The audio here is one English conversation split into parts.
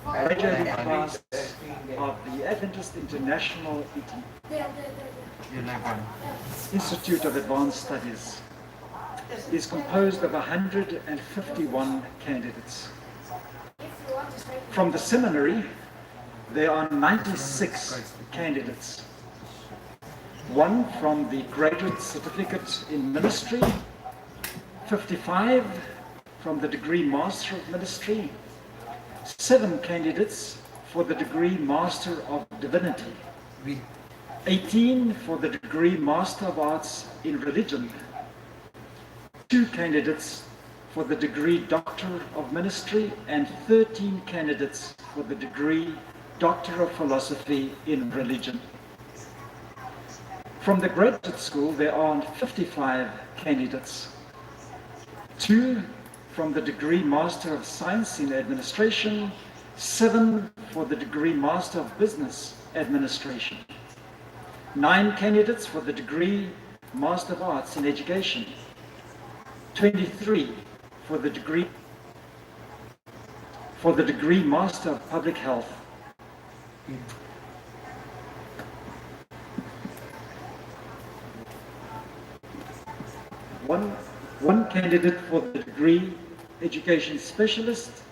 graduating class of the Adventist International Institute of Advanced Studies is composed of 151 candidates. From the seminary, there are 96 candidates. One from the Graduate Certificate in Ministry, 55 from the degree Master of Ministry, 7 candidates for the degree Master of Divinity, 18 for the degree Master of Arts in Religion, 2 candidates for the degree Doctor of Ministry, and 13 candidates for the degree Doctor of Philosophy in Religion. From the graduate school, there are 55 candidates. 2 from the degree Master of Science in Administration, 7 for the degree Master of Business Administration, 9 candidates for the degree Master of Arts in Education, 23 for the degree Master of Public Health, one candidate for the degree Education Specialist,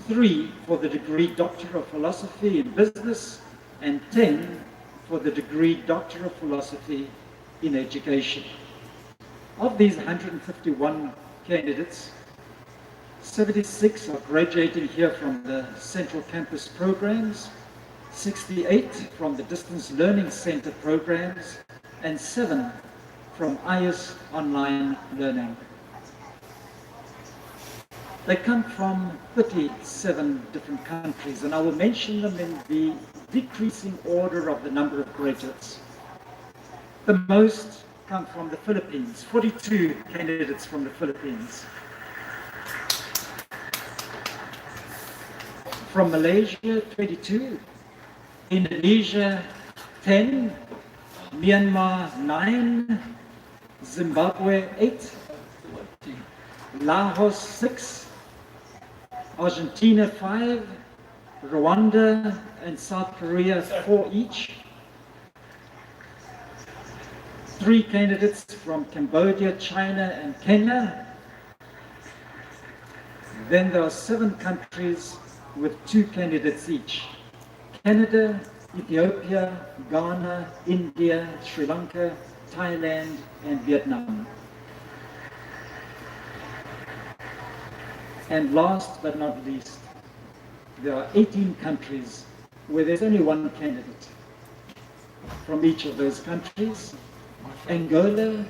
3 for the degree Doctor of Philosophy in Business, and 10 for the degree Doctor of Philosophy in Education. Of these 151 candidates, 76 are graduating here from the Central Campus programs, 68 from the Distance Learning Center programs, and 7 from Aiias Online Learning. They come from 37 different countries, and I will mention them in the decreasing order of the number of graduates. The most come from the Philippines, 42 candidates from the Philippines. From Malaysia, 22, Indonesia, 10, Myanmar, 9, Zimbabwe, 8, Laos, 6, Argentina, 5, Rwanda and South Korea, 4 each. 3 candidates from Cambodia, China, and Kenya. Then there are 7 countries with 2 candidates each: Canada, Ethiopia, Ghana, India, Sri Lanka, Thailand, and Vietnam. And last but not least, there are 18 countries where there's only 1 candidate from each of those countries: Angola,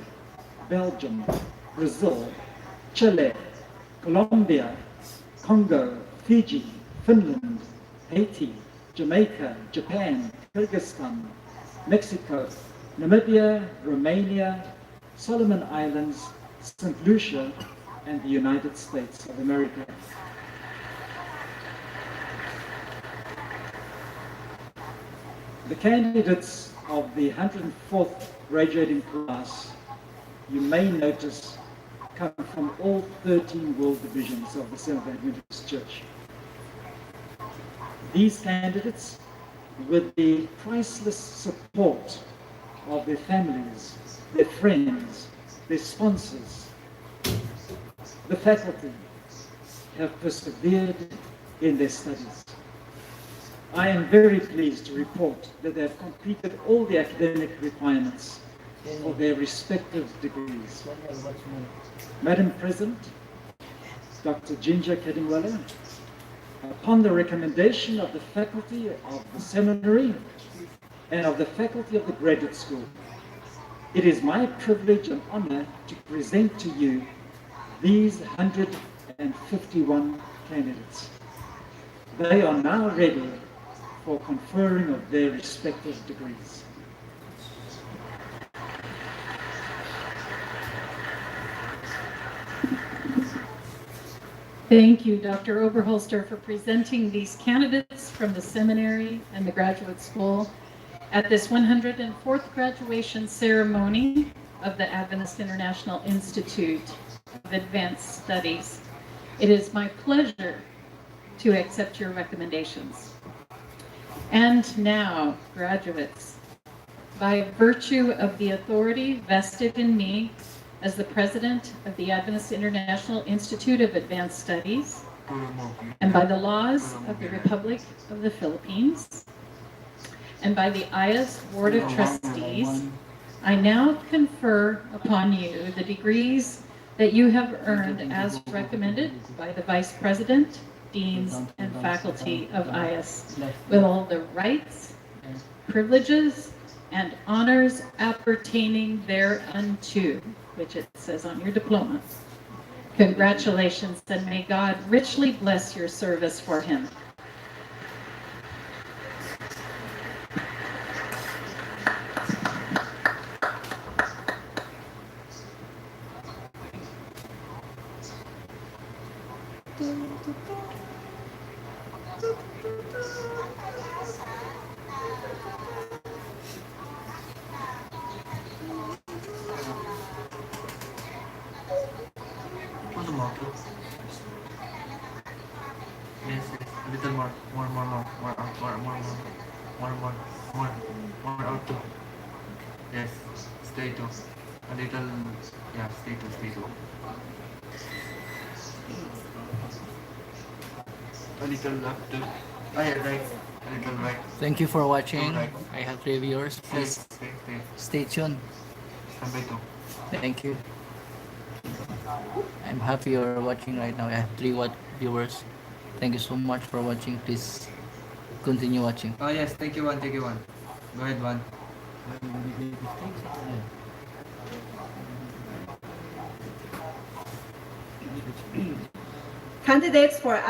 Belgium, Brazil, Chile, Colombia, Congo, Fiji, Finland, Haiti, Jamaica, Japan, Kyrgyzstan, Mexico, Namibia, Romania, Solomon Islands, St. Lucia, and the United States of America. The candidates of the 104th graduating class, you may notice, come from all 13 world divisions of the Seventh-day Adventist Church. These candidates, with the priceless support of their families, their friends, their sponsors, the faculty, have persevered in their studies. I am very pleased to report that they have completed all the academic requirements for their respective degrees. Madam President, Dr. Ginger Kedingwala, upon the recommendation of the faculty of the seminary and of the faculty of the graduate school, it is my privilege and honor to present to you these 151 candidates. They are now ready for conferring of their respective degrees. Thank you, Dr. Oberholster, for presenting these candidates from the seminary and the graduate school at this 104th graduation ceremony of the Adventist International Institute of Advanced Studies. It is my pleasure to accept your recommendations. And now, graduates, by virtue of the authority vested in me as the president of the Adventist International Institute of Advanced Studies, and by the laws of the Republic of the Philippines, and by the Aiias Board of Trustees, I now confer upon you the degrees that you have earned as recommended by the Vice President, Deans, and faculty of Aiias, with all the rights, privileges, and honors appertaining thereunto, which it says on your diploma. Congratulations, and may God richly bless your service for Him. Yes, a little more out too. Yes, stay too. A little, yeah, stay too. A little left too. Oh yeah, right. A little right. Thank you for watching. Right. I have 3 viewers. Please stay tuned. Stand by too. Thank you. I'm happy you're watching right now. I have 3 viewers. Thank you so much for watching. Please continue watching. Oh yes, take you one. Go ahead, one. Candidates for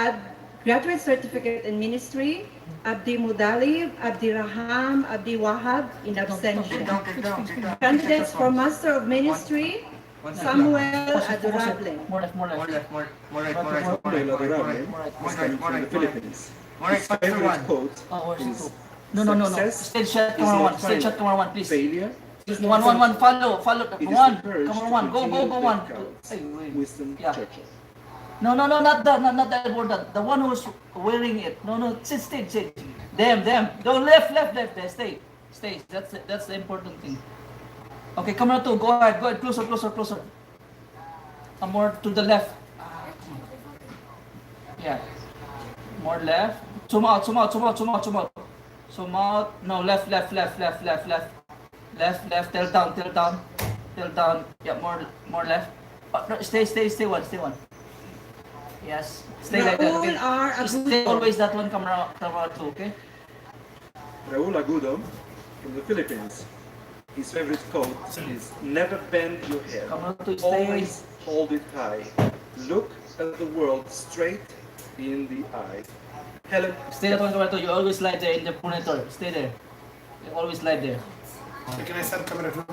Graduate Certificate in Ministry, Abdi Mudalib, Abdi Raham, Abdi Wahab, in absentia. Candidates for Master of Ministry, Samuel Adorable. More left. More right. Is coming from the Philippines. More right, His faster favorite one. quote Oh, where's is it? No. success Stage shot is camera not one. Stage shot camera one, please. failure. One. Follow. It is One. encouraged Come to on, one. Go. continue One. to count. Hey, wait. Wisdom Yeah. Churchill. No, not that word. The one who's wearing it. No. Sit. Them. Go left. There. Stay. That's the important thing. Okay, camera two. Go ahead. Closer. More to the left. Yeah. More left. Zoom out. Zoom out. No, left. Left. Tail down. Yeah, more left. No, stay one. Yes. Stay like that. Raul Okay. R. Stay Agudo. always that one camera two, okay? Raul Agudo from the Philippines. His favorite quote is never bend your head. Camera two, stay. Always hold it high. Look at the world straight in the eye. Helen, Stay that one camera two. You always lie there in the monitor. Stay there. You always lie there. So can I start camera 2?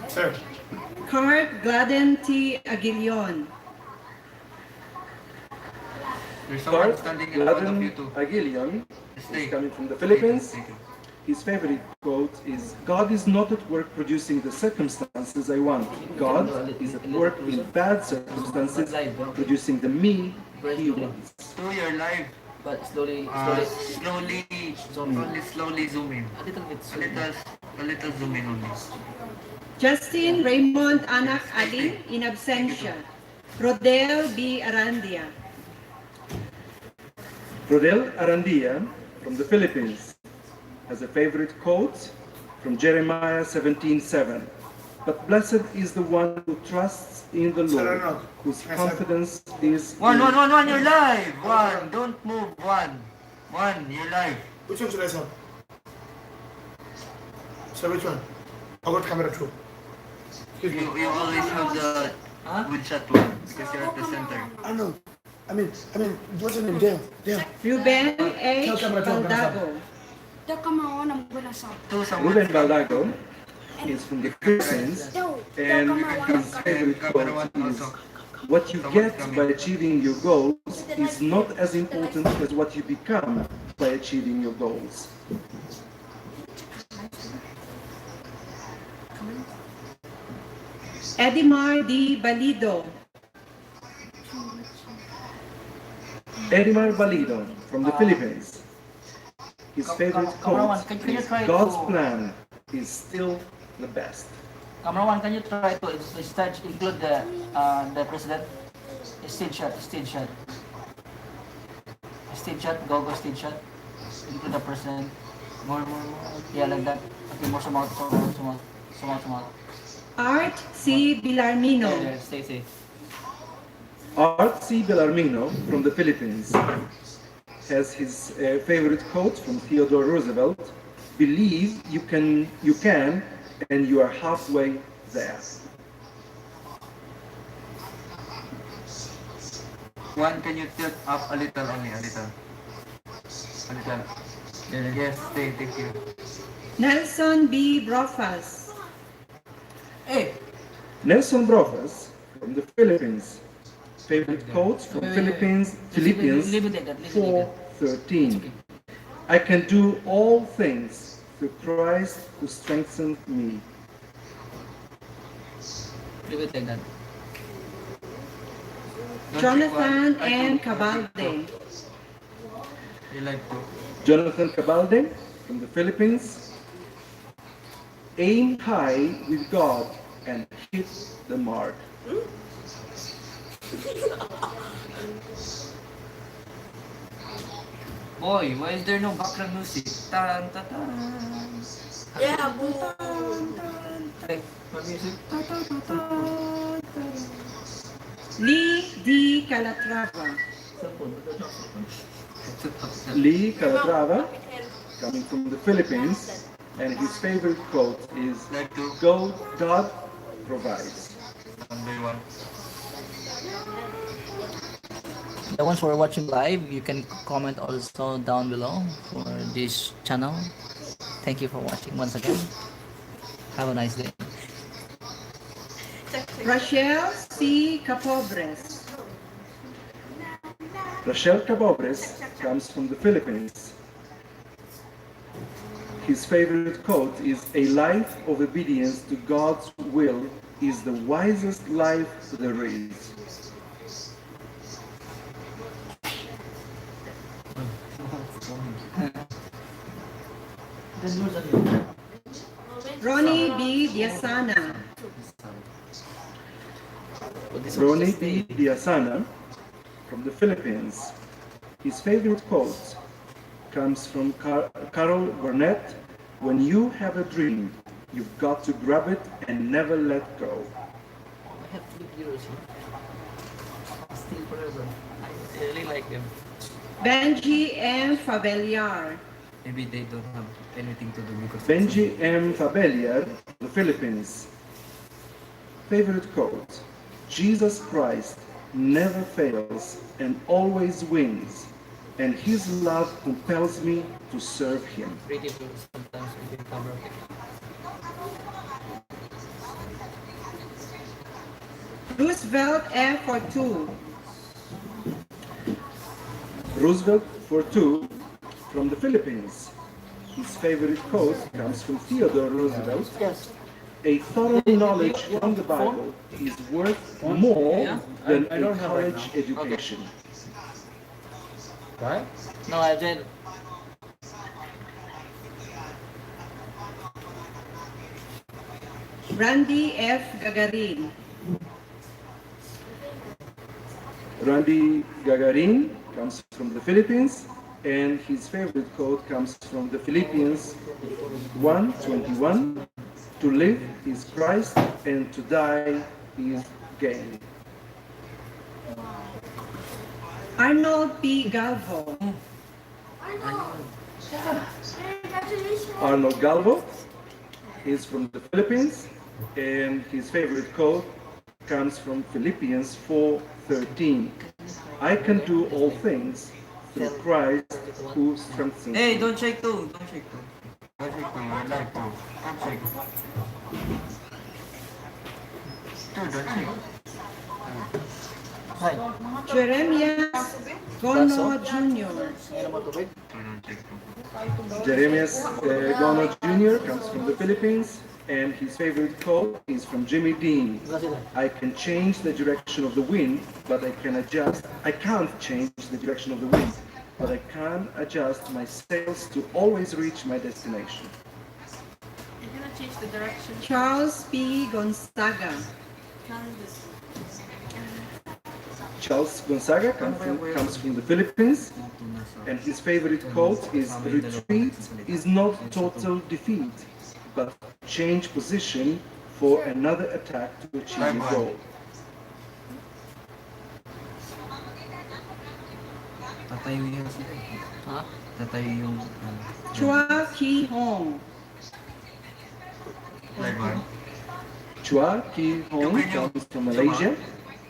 Sir, Cart Gladden T. Aguilion. There's someone Clark standing in front of you Gladden too. Aguilion Stay. is coming from the Philippines. Take it. His favorite quote is, God is not at work producing the circumstances I want. God is at work in bad circumstances producing the me He wants. So you're live. But slowly. Slowly zoom in. A little bit. A little zoom in only. Justin Raymond Anak Ali, in absentia. Rodel B. Arandia. Rodel Arandia from the Philippines has a favorite quote from Jeremiah 17:7. But blessed is the one who trusts in the Lord, whose confidence is One, in you're live. One, don't move. One, you're live. which one should I start? Sir, which one? I got camera 2. Excuse me. You always have the good shot one because you're at the center. I know. I mean, what's your name? Dale. Ruben H. Baldago. Ruben Baldago is from the Philippines, and his favorite quote is, what you get by achieving your goals is not as important as what you become by achieving your goals. Edimar D. Balido. Edimar Balido from the Philippines. His favorite Camera one, quote can you is try God's to- plan is still the best. Camera one, can you try to instead include the president? Stage shot, stage shot. Stage shot, go stage shot. Include the president. More. Yeah, like that. Okay, more sumot. Art C. Bilarmino. There, stay. Art C. Bellarmino from the Philippines has his favorite quote from Theodore Roosevelt: "Believe you can, and you are halfway there." One, can you tilt up a little only, a little? A little. Yes, thank you. Nelson B. Brofas. Hey, Nelson Brofas from the Philippines. Favorite quotes from Philippines leave it like that, leave it like that. 4:13. I can do all things through Christ who strengthens me. Leave it like that. Jonathan N. Cabalde. You like to? Jonathan Cabalde from the Philippines. Aim high with God and hit the mark. Boy, why is there no background music? Tan, tan, tan. Yeah, boom. Okay, what music? Lee D. Calatrava. Lee Calatrava, coming from the Philippines, and his favorite quote is, Like to? God provides. One by one. The ones who are watching live, you can comment also down below for this channel. Thank you for watching once again. Have a nice day. Rachel C. Capobres. Rochelle Cabobres comes from the Philippines. His favorite quote is, "A life of obedience to God's will is the wisest life there is." Ronnie B. Diasana. Ronnie B. Diasana from the Philippines. His favorite quote comes from Carol Burnett: "When you have a dream, you've got to grab it and never let go." I have 3 viewers. Still forever. I really like them. Benji M. Faveliar. Maybe they don't have anything to do because Benji M. Fabeliar, the Philippines. Favorite quote: "Jesus Christ never fails and always wins, and his love compels me to serve him." Pretty to sometimes we can cover it. Roosevelt F. for 2. Roosevelt for 2 from the Philippines. His favorite quote comes from Theodore Roosevelt: Yes. "A thorough knowledge from the Bible is worth more than a college education." Why? No, I did. Randy F. Gagarin. Randy Gagarin comes from the Philippines, and his favorite quote comes from the Philippians 1:21: "To live is Christ, and to die is gain." Arnold P. Galvo. Arnold Galvo is from the Philippines, and his favorite quote comes from Philippians 4:13: "I can do all things through Christ who strengthens Hey, me." don't shake too. Don't shake too. Don't shake to. I like to. Don't shake. Don't shake. Hi. Jeremias Gono Jr. Don't shake to. Jeremias Gono Jr. comes from the Philippines, And his favorite quote is from Jimmy Dean. I can change the direction of the wind, but I can't change the direction of the wind, but I can adjust my sails to always reach my destination. You cannot change the direction. Charles P. Gonzaga. Charles Gonzaga comes from the Philippines, and his favorite quote is, retreat is not total defeat, but change position for another attack to achieve your goal. Tatayo yung sila. Ha? Tatayo yung... Chua Ki Hong. Like one. Chua Ki Hong comes from Malaysia,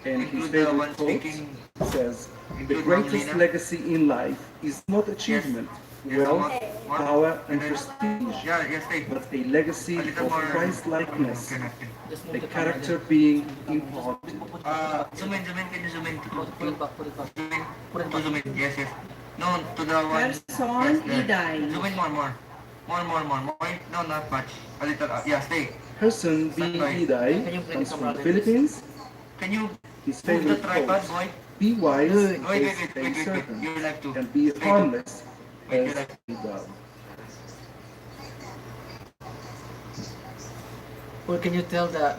and his favorite quote says, the greatest legacy in life is not achievement, wealth, power, and prestige, Yeah, yes, take. but a legacy A little of more. Christ-likeness, Just move a the camera character being imparted. Zoom in, can you zoom in? Put it back, put it back. Zoom in. To zoom in, yes, yes. No, to the one. Person Yes, there. Iday. Zoom in more. More. No, not much. A little, yeah, stay. Person B. Iday comes from the Philippines. Can you His move the favorite tripod, quote, boy? be wise Wait. as a serpent, You're live too. and be Stay harmless Wait, as you're a dove. Or can you tell the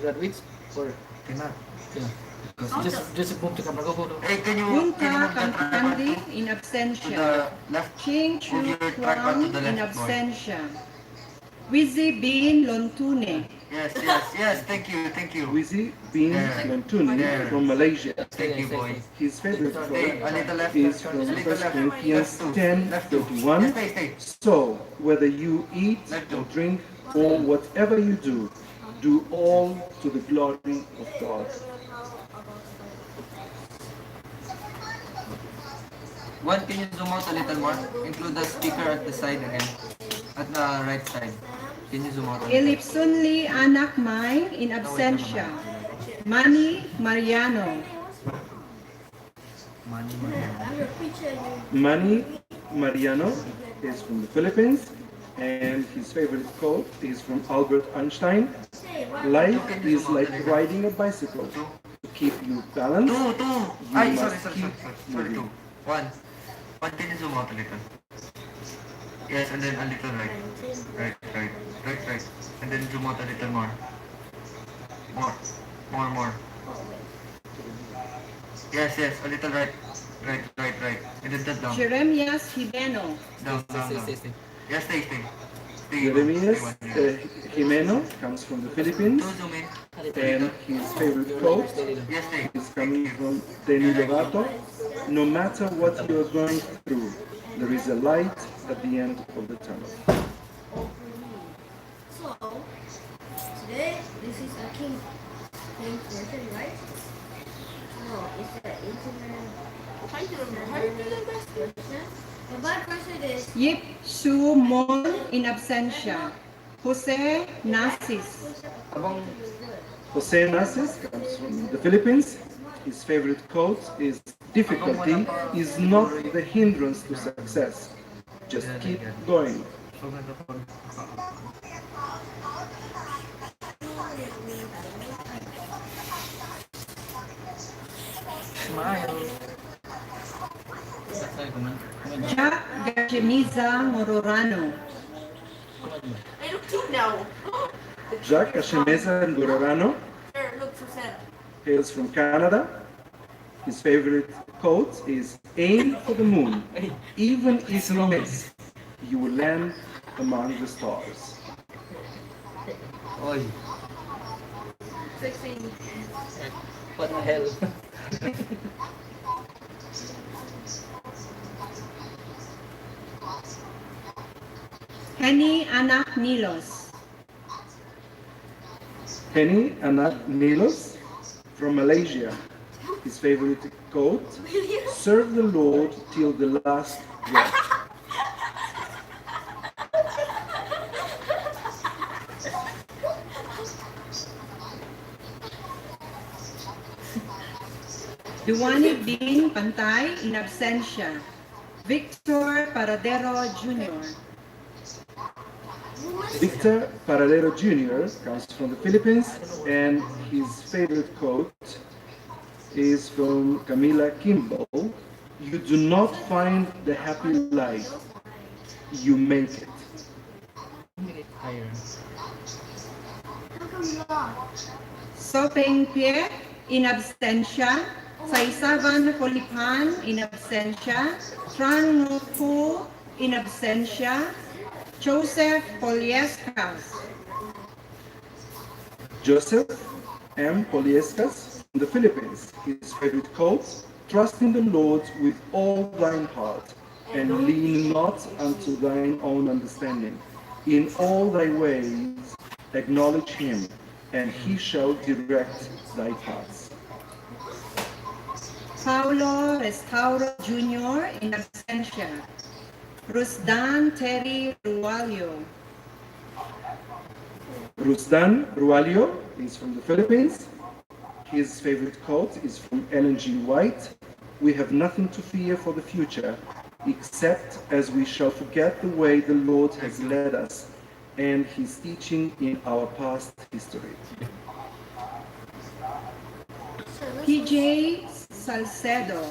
graduates? Or Cannot. yeah. Just move the camera. Go. Hey, can you Punta move the tripod Cantandi in to absentia. the left? Ching Chu Move your tripod to Kwang the in left, boy. absentia. Wizi Bin Lontune. Yes, thank you. Wizzy bin Yeah. Lentuni Yeah. from Malaysia. Thank you, boy. His favorite Stay, a quote little left. is from A 1 little left. Corinthians Left two. 10:31. Yes, stay. So, whether you eat Left or two. drink or whatever you do all to the glory of God. One, can you zoom out a little more? Include the speaker at the side again. At the right side. Can you zoom out a little? Elipsunli Anak Mai in absentia. Manny Mariano. Manny Mariano is from the Philippines, and his favorite quote is from Albert Einstein. Life is like riding a bicycle. To keep you balanced, Two. You Ay, must sorry, keep moving. two. One, can you zoom out a little? Yes, and then a little right. Right. And then zoom out a little more. More. Yes, a little right. Right. And then that down. Jeremias Hibeno. Down. Stay. Yes, stay. Jeremias Jimeno comes from the Philippines, Two, zoom in. and his favorite quote Yes, stay. is coming from Denny Lovato. No matter what you're going through, there is a light at the end of the tunnel. So, today, this is a king version, right? No, it's the internet. How do you do the best version? The bad version is Yip Su Mon in absentia. Jose Nasis. Jose Nasis comes from the Philippines. His favorite quote is, difficulty is not the hindrance to success. Just keep going. Smile. Jack Gachemiza Mororano. I look cute now. Jack Ashemeza Ngororano Sir, look so sad. hails from Canada. His favorite quote is, aim for the moon. Even if you miss, you will land among the stars. Oy. Sexy. What the hell? Henny Anak Nilos. Henny Anak Nilos from Malaysia. His favorite quote, serve the Lord till the last breath. Duwani Bin Pantay in absentia. Victor Paradero Jr. Victor Paradero Jr. comes from the Philippines, and his favorite quote is from Camila Kimball. You do not find the happy life, you make it. Sopeng Pie, in absentia. Saisavan Holipan, in absentia. Tran No Pu, in absentia. Joseph Poliescas. Joseph M. Poliescas from the Philippines. His favorite quote, trust in the Lord with all thine heart, and lean not unto thine own understanding. In all thy ways acknowledge him, and he shall direct thy paths. Paulo Restauro Jr. in absentia. Rusdan Terry Rualio. Rusdan Rualio is from the Philippines. His favorite quote is from Ellen G. White. We have nothing to fear for the future, except as we shall forget the way the Lord has led us and his teaching in our past history. PJ Salcedo.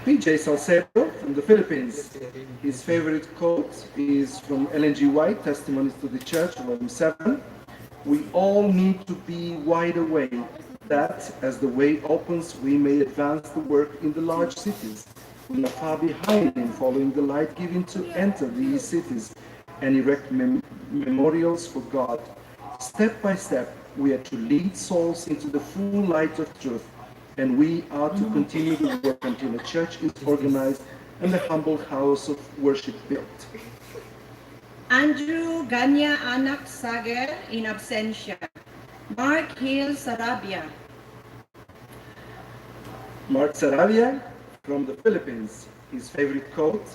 PJ Salcedo from the Philippines. His favorite quote is from Ellen G. White, Testimonies to the Church, Volume 7. We all need to be wide awake that as the way opens, we may advance the work in the large cities. We are far behind in following the light given to enter these cities and erect memorials for God. Step by step, we are to lead souls into the full light of truth, and we are to continue the work until a church is organized and the humble house of worship built. Andrew Ganya Anak Sager in absentia. Mark Hill Sarabia. Mark Sarabia from the Philippines. His favorite quote,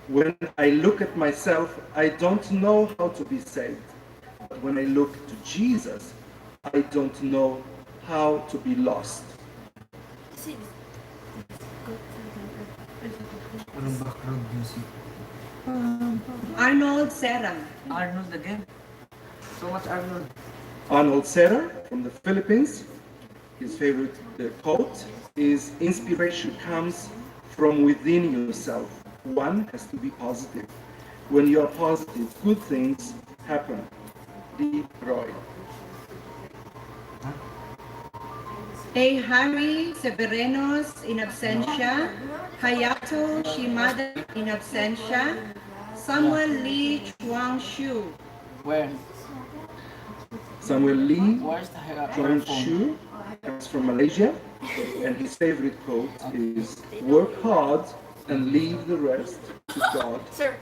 when I look at myself, I don't know how to be saved. But when I look to Jesus, I don't know how to be lost. Anong background music? Arnold Serra. Arnold again. So much Arnold. Arnold Serra from the Philippines. His favorite quote is, inspiration comes from within yourself. One has to be positive. When you are positive, good things happen. D. Roy. A. Harry Severenos in absentia. Hayato Shimada in absentia. Samuel Lee Chuang Shu. Where? Samuel Lee Where's the Chuang phone? Shu comes from Malaysia, and his favorite quote is, work hard and leave the rest to God. Sir,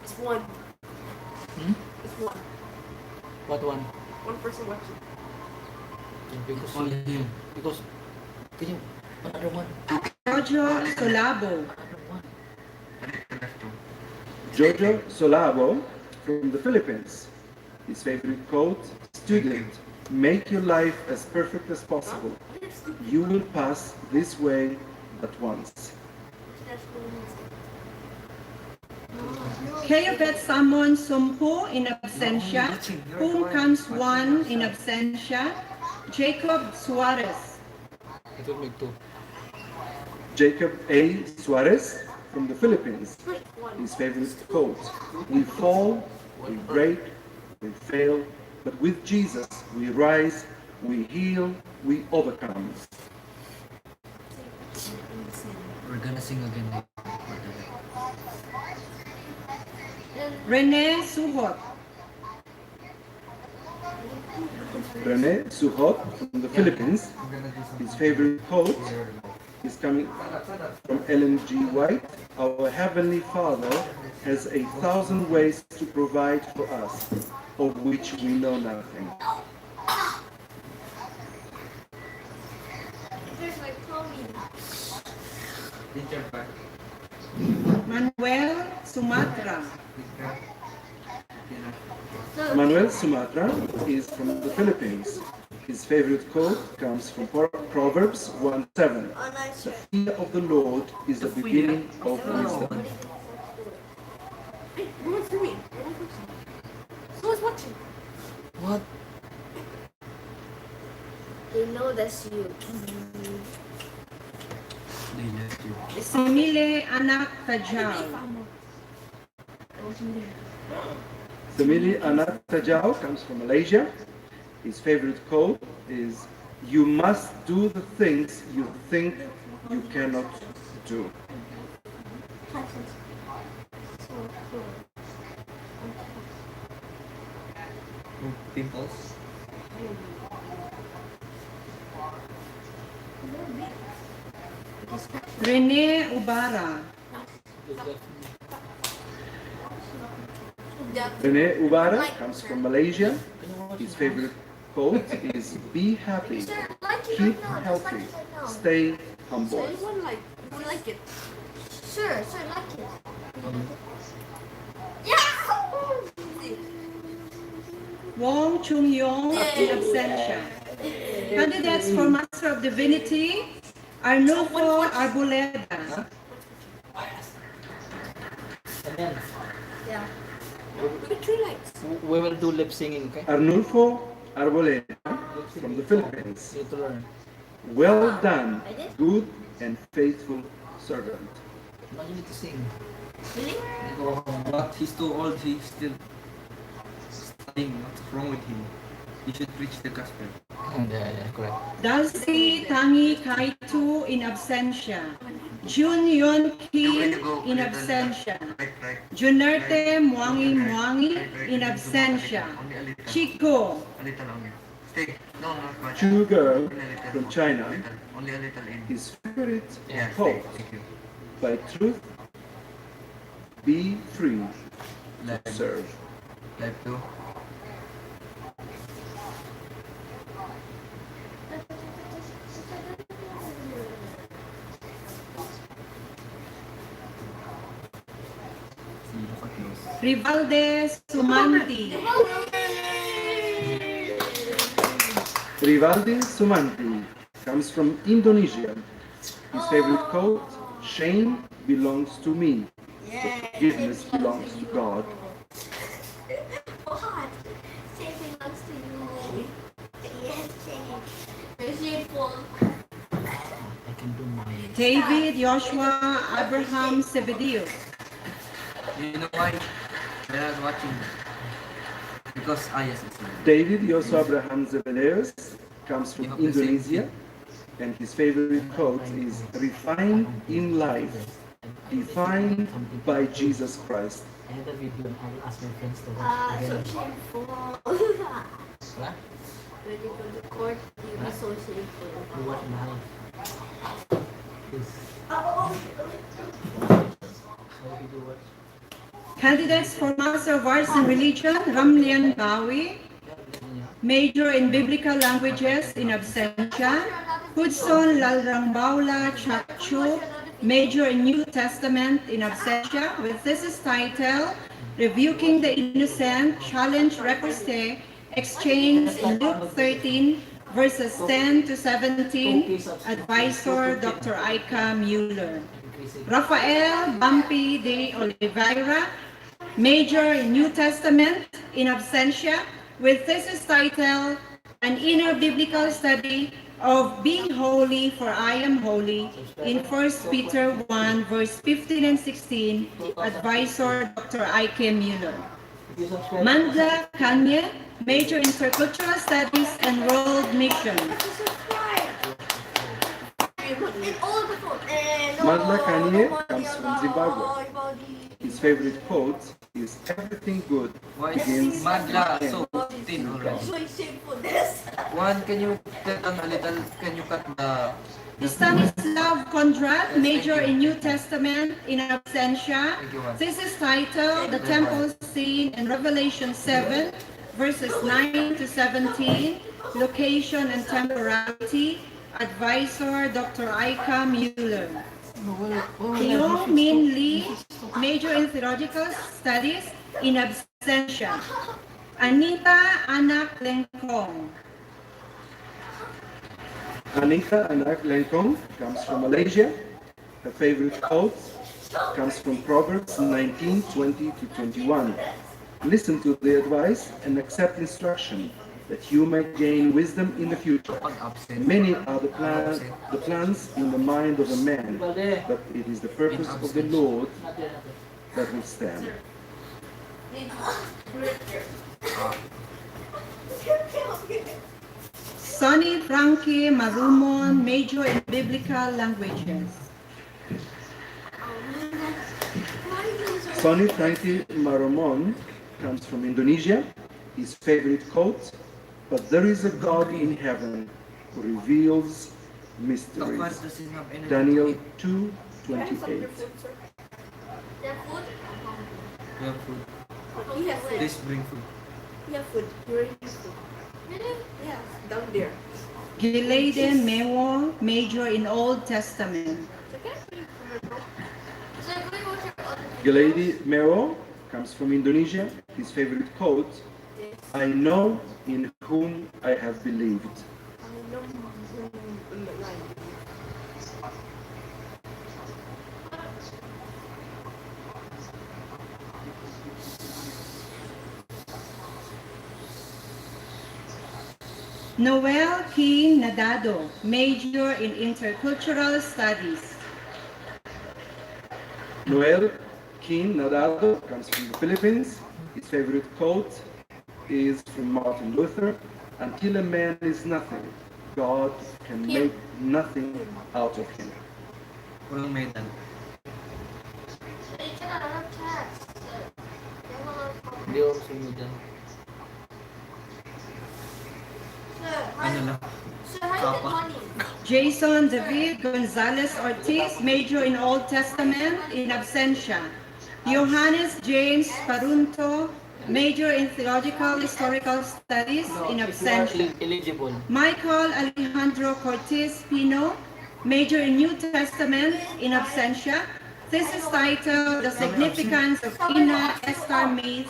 it's one. Hmm? It's one. What one? One person watching. Because Only him. because can you another one? Jojo Solabo. Another one. Jojo Solabo from the Philippines. His favorite quote, student, make your life as perfect as possible. You will pass this way but once. Keopet Samon Sumpo in absentia. Whom comes one in absentia. Jacob Suarez. It will make two. Jacob A. Suarez from the Philippines. His favorite quote, we fall, we break, we fail, but with Jesus we rise, we heal, we overcome. We're gonna sing again. Rene Suhot. Rene Suhot from the Philippines. His favorite quote is coming from Ellen G. White. Our Heavenly Father has 1,000 ways to provide for us, of which we know nothing. There's my pony. Teacher back. Manuel Sumatra. Manuel Sumatra is from the Philippines. His favorite quote comes from Proverbs 1:7. Oh, nice The shirt. fear of the Lord is the beginning of wisdom. Someone's filming. Someone's watching. What? They know that's you. They left you. Simile Anak Tajal. Samili Anak Tajau comes from Malaysia. His favorite quote is, "You must do the things you think you cannot do." So cool. Pimples. Rene Ubara. Rene Ubara comes from Malaysia. His favorite quote is, "Be happy, Sir, like it keep right now. Just like healthy, it right now. stay So humble." anyone like, you like it? Sure, like it. Yeah! Wong Chung Yong in absentia. Candidates for Master of Divinity, Arnulfo Arboleda. And then Yeah. Look at three lights. we will do lip singing, okay? Arnulfo Arboleda from the Philippines. You need to learn. Well done, good and faithful servant. Now you need to sing. Really? But he's too old, he's still studying. What's wrong with him? He should preach the gospel. Yeah, correct. Dalsi Tangi Kaitu in absentia. Jun Yon Kim in absentia. Right. Junerte Mwangi in absentia. Chico A little only. Stay. No, not much. Chu girl Only a little. from China. Little. Only a little in. His favorite Yeah, stay. quote, Thank you. "By truth, be free to Live. serve." Live too. Rivalde Sumanti. Rivaldi Sumanti comes from Indonesia. His favorite quote, "Shame belongs to me, forgiveness belongs to God." What? Shame belongs to you. Yes, shame. You're shameful. I can do mine. David Joshua Abraham Sebedius. You know why? When I was watching. Because Aiias is here. David Yosua Abraham Zebeleus comes from Indonesia, and his favorite quote is, "Refined in life, defined by Jesus Christ." I had a video and I will ask my friends to watch So again. shameful. What? When you go to court, you'll be so shameful. You watch in the house. Please. Oh, How did you watch? Candidates for Master of Arts in Religion, Ramlian Bawi. Major in Biblical Languages in absentia, Hudson Lalrambaula Chachu. Major in New Testament in absentia, with thesis title, Rebuking the Innocent, Challenge Reposte, Exchange in Luke 13, verses 10 to 17, Advisor Dr. Aika Mueller. Rafael Bumpy de Oliveira, Major in New Testament in absentia, with thesis title, An Inner Biblical Study of Being Holy, for I Am Holy, in 1 Peter 1, verse 15 and 16, Advisor Dr. Ike Mueller. Mandla Kanye, Major in Intercultural Studies and World Mission. Madla Kanye comes from Zimbabwe. His favorite quote is, "Everything good Why is begins Madla and so ends thin in already? God." so shameful this. One, can you cut down a little? Can you cut the Stanislav Kondrat, Major in New Testament in absentia. Thank you, ma'am. This is titled The Temple Scene in Revelation 7, verses 9 to 17, Location and Temporality, Advisor Dr. Aika Mueller. Teo Min Lee, Major in Theological Studies in absentia. Anita Anak Lengkong. Anita Anak Lengkong comes from Malaysia. Her favorite quote, comes from Proverbs 19:20 to 21. Listen to the advice and accept instruction, that you may gain wisdom in the future. Pag absent. Many are the plans in the mind of a man, but it is the purpose of the Lord that will stand. Sonny Frankie Marumon, major in biblical languages. Sonny Frankie Maromon comes from Indonesia. His favorite quote, "But there is a God in heaven who reveals mysteries." doesn't have energy Daniel to eat. 2:28. You have food? We have food. You have food. Please bring food. You have food. You already have food. Really? Yeah. Down there. Gileade Mewo, major in Old Testament. So I'm going to watch your other Gileadi Mero comes from Indonesia. His favorite quote, Yes. "I know in whom I have believed." I know line. Noel P. Nadado, major in intercultural studies. Noel King Nadado comes from the Philippines. His favorite quote is from Martin Luther, "Until a man is nothing, God can make nothing out of him." Walang medal. You cannot have cats. You have a lot of problems. Hindi ako sa inyo dyan. Sir, Ano lang? sir, how do you get money? Jason David Gonzalez Ortiz, major in Old Testament in absentia. Johannes James Parunto, major in Theological Historical Studies in absentia. Eligible. Michael Alejandro Cortez Pino, major in New Testament in absentia. Thesis title, The Significance of Ina Esther Myth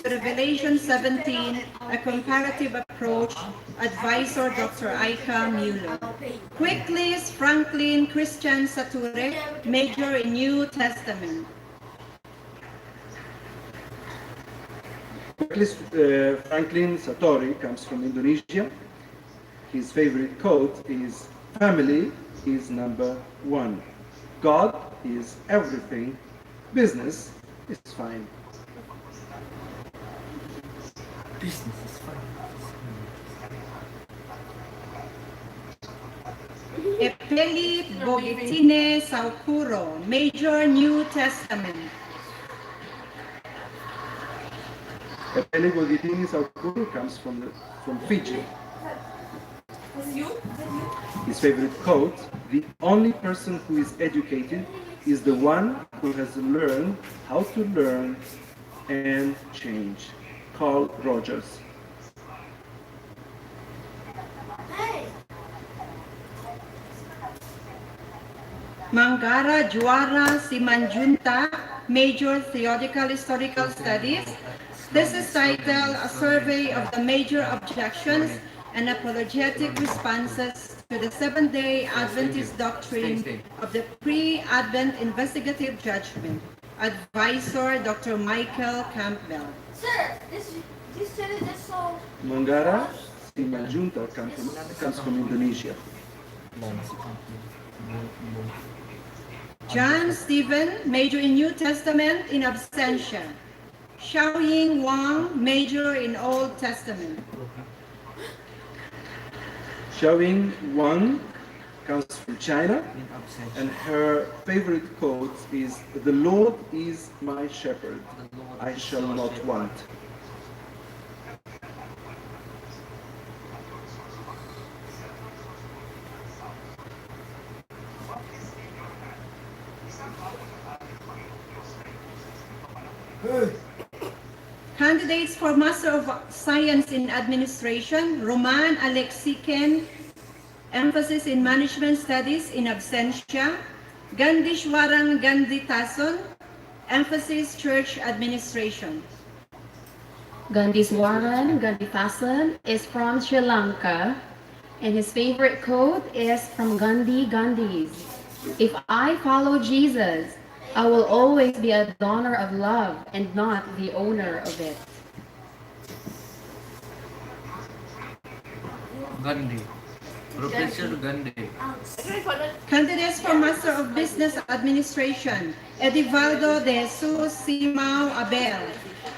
to Revelation 17, A Comparative Approach, advisor Dr. Aika Mueller. Quicklis Franklin Christian Sature, major in New Testament. Franklin Satori comes from Indonesia. His favorite quote is, "Family is number one. God is everything. Business is fine." Business is fine. Epeli Bogitine Saukuro, major New Testament. Epele Gogitini Saukuru comes from Fiji. His favorite quote, "The only person who is educated is the one who has learned how to learn and change." Carl Rogers. Hey. Mangara Juara Simanjunta, major Theological Historical Studies. This is titled A Survey of the Major Objections and Apologetic Responses to the Seventh-day Adventist Doctrine of the Pre-Advent Investigative Judgment. Advisor Dr. Michael Campbell. Sir, this chat is just so. Mangara Simanjunta comes from Indonesia. John Stephen, major in New Testament in absentia. Xiaoying Wang, major in Old Testament. Xiaoying Wang comes from China, In absent. and her favorite quote is, "The Lord is my shepherd, I shall not want." Candidates for Master of Science in Administration, Roman Alexiken, emphasis in Management Studies in absentia. Gandishwaran Gandhitason, emphasis Church Administration. Gandhiswaran Gandhifasan is from Sri Lanka, and his favorite quote is from Gandhi's. "If I follow Jesus, I will always be a donor of love and not the owner of it. Gandhi. Professor Gandhi. Candidates for Master of Business Administration, Edivaldo de Jesus Simao Abel.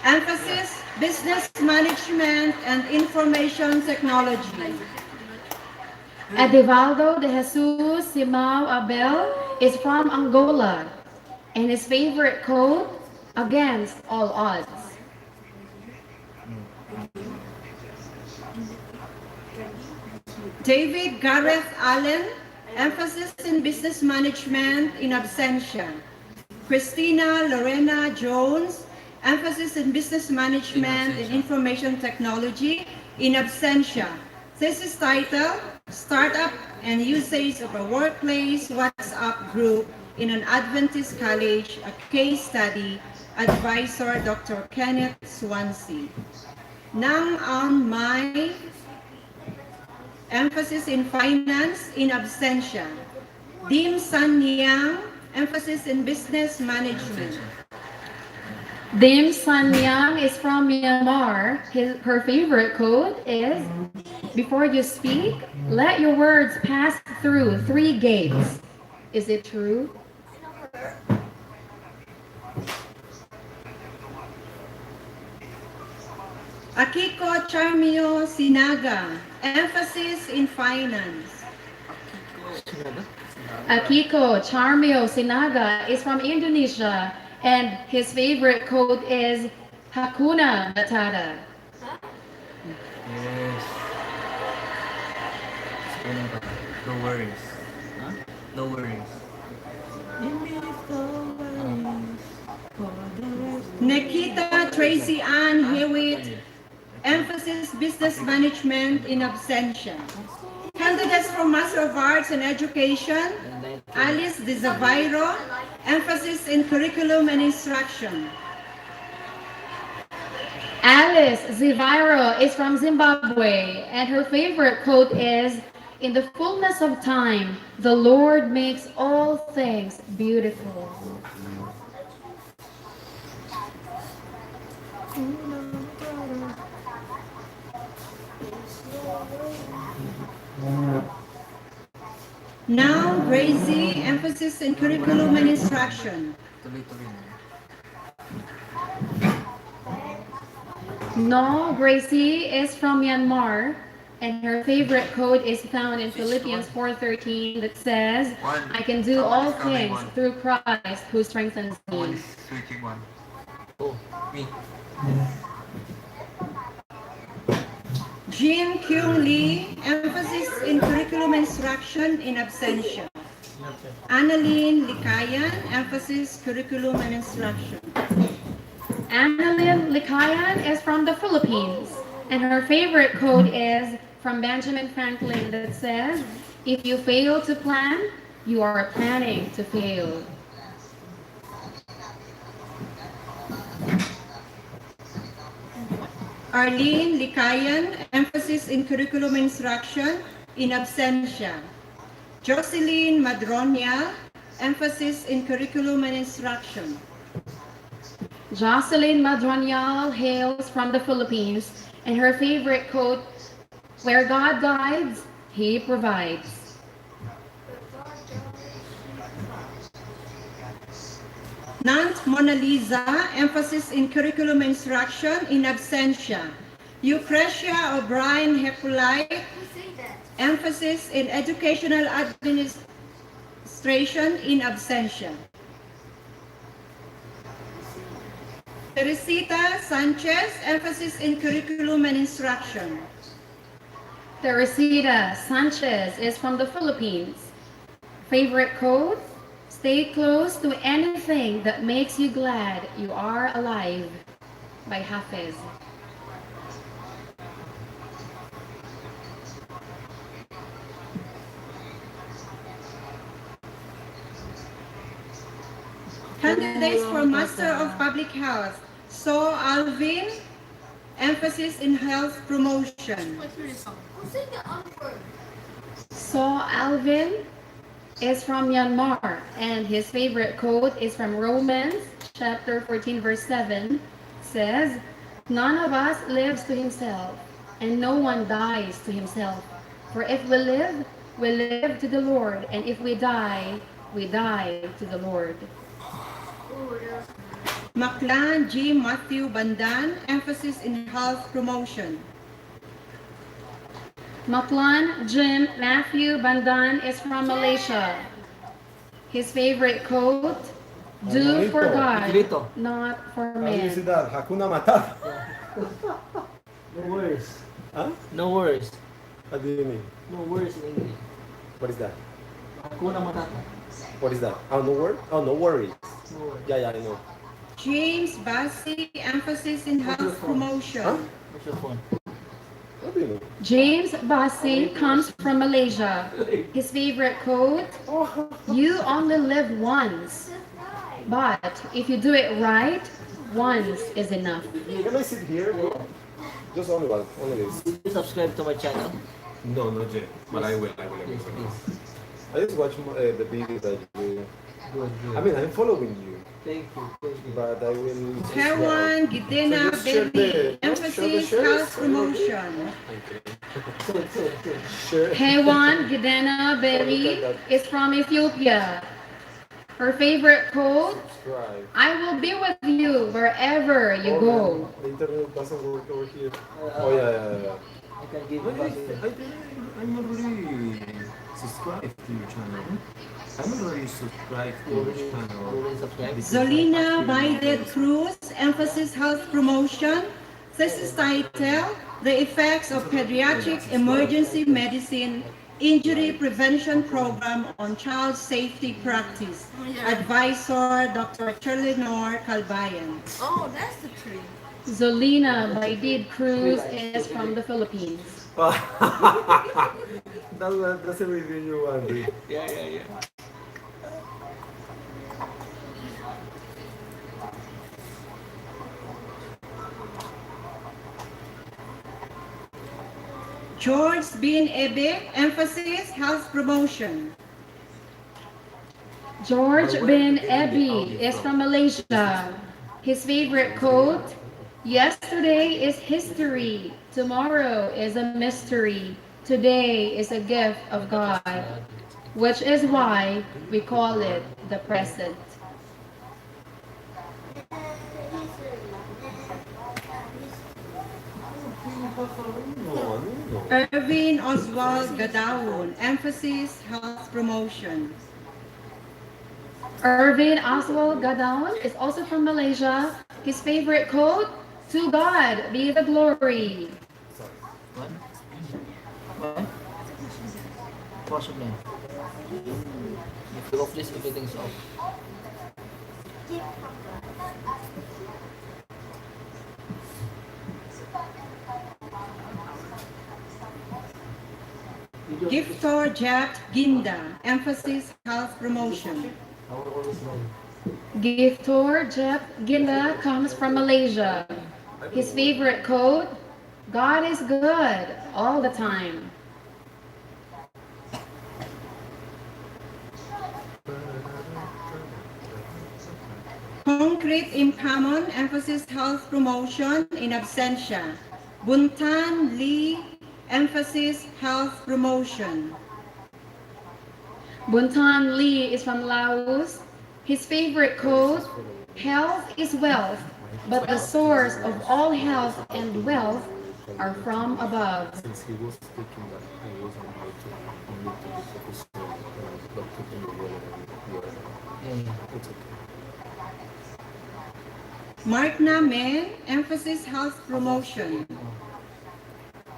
Emphasis, Business Management and Information Technology. Edivaldo de Jesus Simao Abel is from Angola, and his favorite code, against all odds. David Gareth Allen, emphasis in business management in absentia. Christina Lorena Jones, emphasis in business management and information technology in absentia. Thesis title, Startup and Usage of a Workplace WhatsApp Group in an Adventist College, a case study, advisor Dr. Kenneth Swansea. Nang An Mai, emphasis in finance in absentia. Dim San Yang, emphasis in business management. Dim San Yang is from Myanmar. Her favorite code is, before you speak, let your words pass through 3 gates. Is it true? Akiko Charmio Sinaga, emphasis in finance. Akiko Charmio Sinaga is from Indonesia, and his favorite code is Hakuna Matata. Yes. No worries. Huh? No worries. Nikita Tracy Ann Hewitt, emphasis business management in absentia. Candidates for Master of Arts in Education, Alice De Zaviro, emphasis in curriculum and instruction. Alice Ziviro is from Zimbabwe, and her favorite quote is, in the fullness of time, the Lord makes all things beautiful. Now, Gracie, emphasis in curriculum and instruction. Tuloy-tuloy na. No, Gracie is from Myanmar, and her favorite quote is found in Philippians 4:13 that says, I can do all things through Christ who strengthens One me. is switching one. Oh, me. Jean Kyung Lee, emphasis in curriculum instruction in absentia. Annalyn Likayan, emphasis curriculum and instruction. Annalyn Likayan is from the Philippines, and her favorite quote is from Benjamin Franklin that says, if you fail to plan, you are planning to fail. Arlene Likayan, emphasis in curriculum instruction in absentia. Jocelyn Madronia, emphasis in curriculum and instruction. Jocelyn Madronial hails from the Philippines, and her favorite quote, where God guides, He provides. Nant Mona Lisa, emphasis in curriculum instruction in absentia. Lucretia O'Brien Hepulite, emphasis in educational administration in absentia. Teresita Sanchez, emphasis in curriculum and instruction. Teresita Sanchez is from the Philippines. Favorite quote? Stay close to anything that makes you glad you are alive, by Hafiz. Candidates for Master of Public Health. So Alvin, emphasis in health promotion. So Alvin is from Myanmar, and his favorite quote is from Romans chapter 14, verse 7, says, "None of us lives to himself, and no one dies to himself. For if we live to the Lord, and if we die to the Lord." Maclan G. Matthew Bandan, emphasis in health promotion. Maklan Jim Matthew Bandan is from Malaysia. His favorite quote, "Do for God, Iglito. not for How do you see man." that? Hakuna Matata. No worries. Huh? No worries. What do you mean? No worries in English. What is that? Hakuna Matata. What is that? Oh, no word? Oh, no worries. No worries. Yeah, I know. James Bassi, emphasis in health promotion. Huh? What's your phone? What do you mean? James Bassi comes from Malaysia. His favorite quote, "You only live once, but if you do it right, once is enough." Can I sit here? Just only one. Only this. Did you subscribe to my channel? No, not yet. But I will. Please, please. I just watch the video that you. Good, good. I mean, I'm following you, Thank you, thank you. but I will. Hewan Gidena So just share Baby, the- emphasis share the health shares. promotion. Okay. Share. Hewan Gidena Berry is from Ethiopia. Her favorite quote, Subscribe. "I will be with you wherever you go." The internet doesn't work over here. Oh yeah. I can give you back the- I'm already subscribed to your channel. I'm already subscribed to your You channel. will subscribe? Zolina Baidet Cruz, emphasis health promotion. This is title, The Effects of Pediatric Emergency Medicine Injury Prevention Program on Child Safety Practice. Advisor, Dr. Charlenor Calbayan. Oh, that's the tree. Zolina Baidid Cruz is from the Philippines. That's everything you want. Yeah. George Bin Ebe, emphasis health promotion. George bin Ebi is from Malaysia. His favorite quote, "Yesterday is history, tomorrow is a mystery, today is a gift of God," which is why we call it the present. Irvin Oswald Gadaun, emphasis health promotion. Irvin Oswald Gadaun is also from Malaysia. His favorite quote, "To God be the glory." What? What? Possibly. If you off this, everything's off. Giftor Jack Ginda, emphasis health promotion. I will always know. Giftor Jeb Gila comes from Malaysia. His favorite quote, "God is good all the time." Concrete Impamon, emphasis health promotion in absentia. Buntan Lee, emphasis health promotion. Buntan Lee is from Laos. His favorite quote, "Health is wealth, but the source of all health and wealth are from above." Since he was speaking that I wasn't able to only to be focused on but putting the word and it's okay. Mark Namen, emphasis health promotion.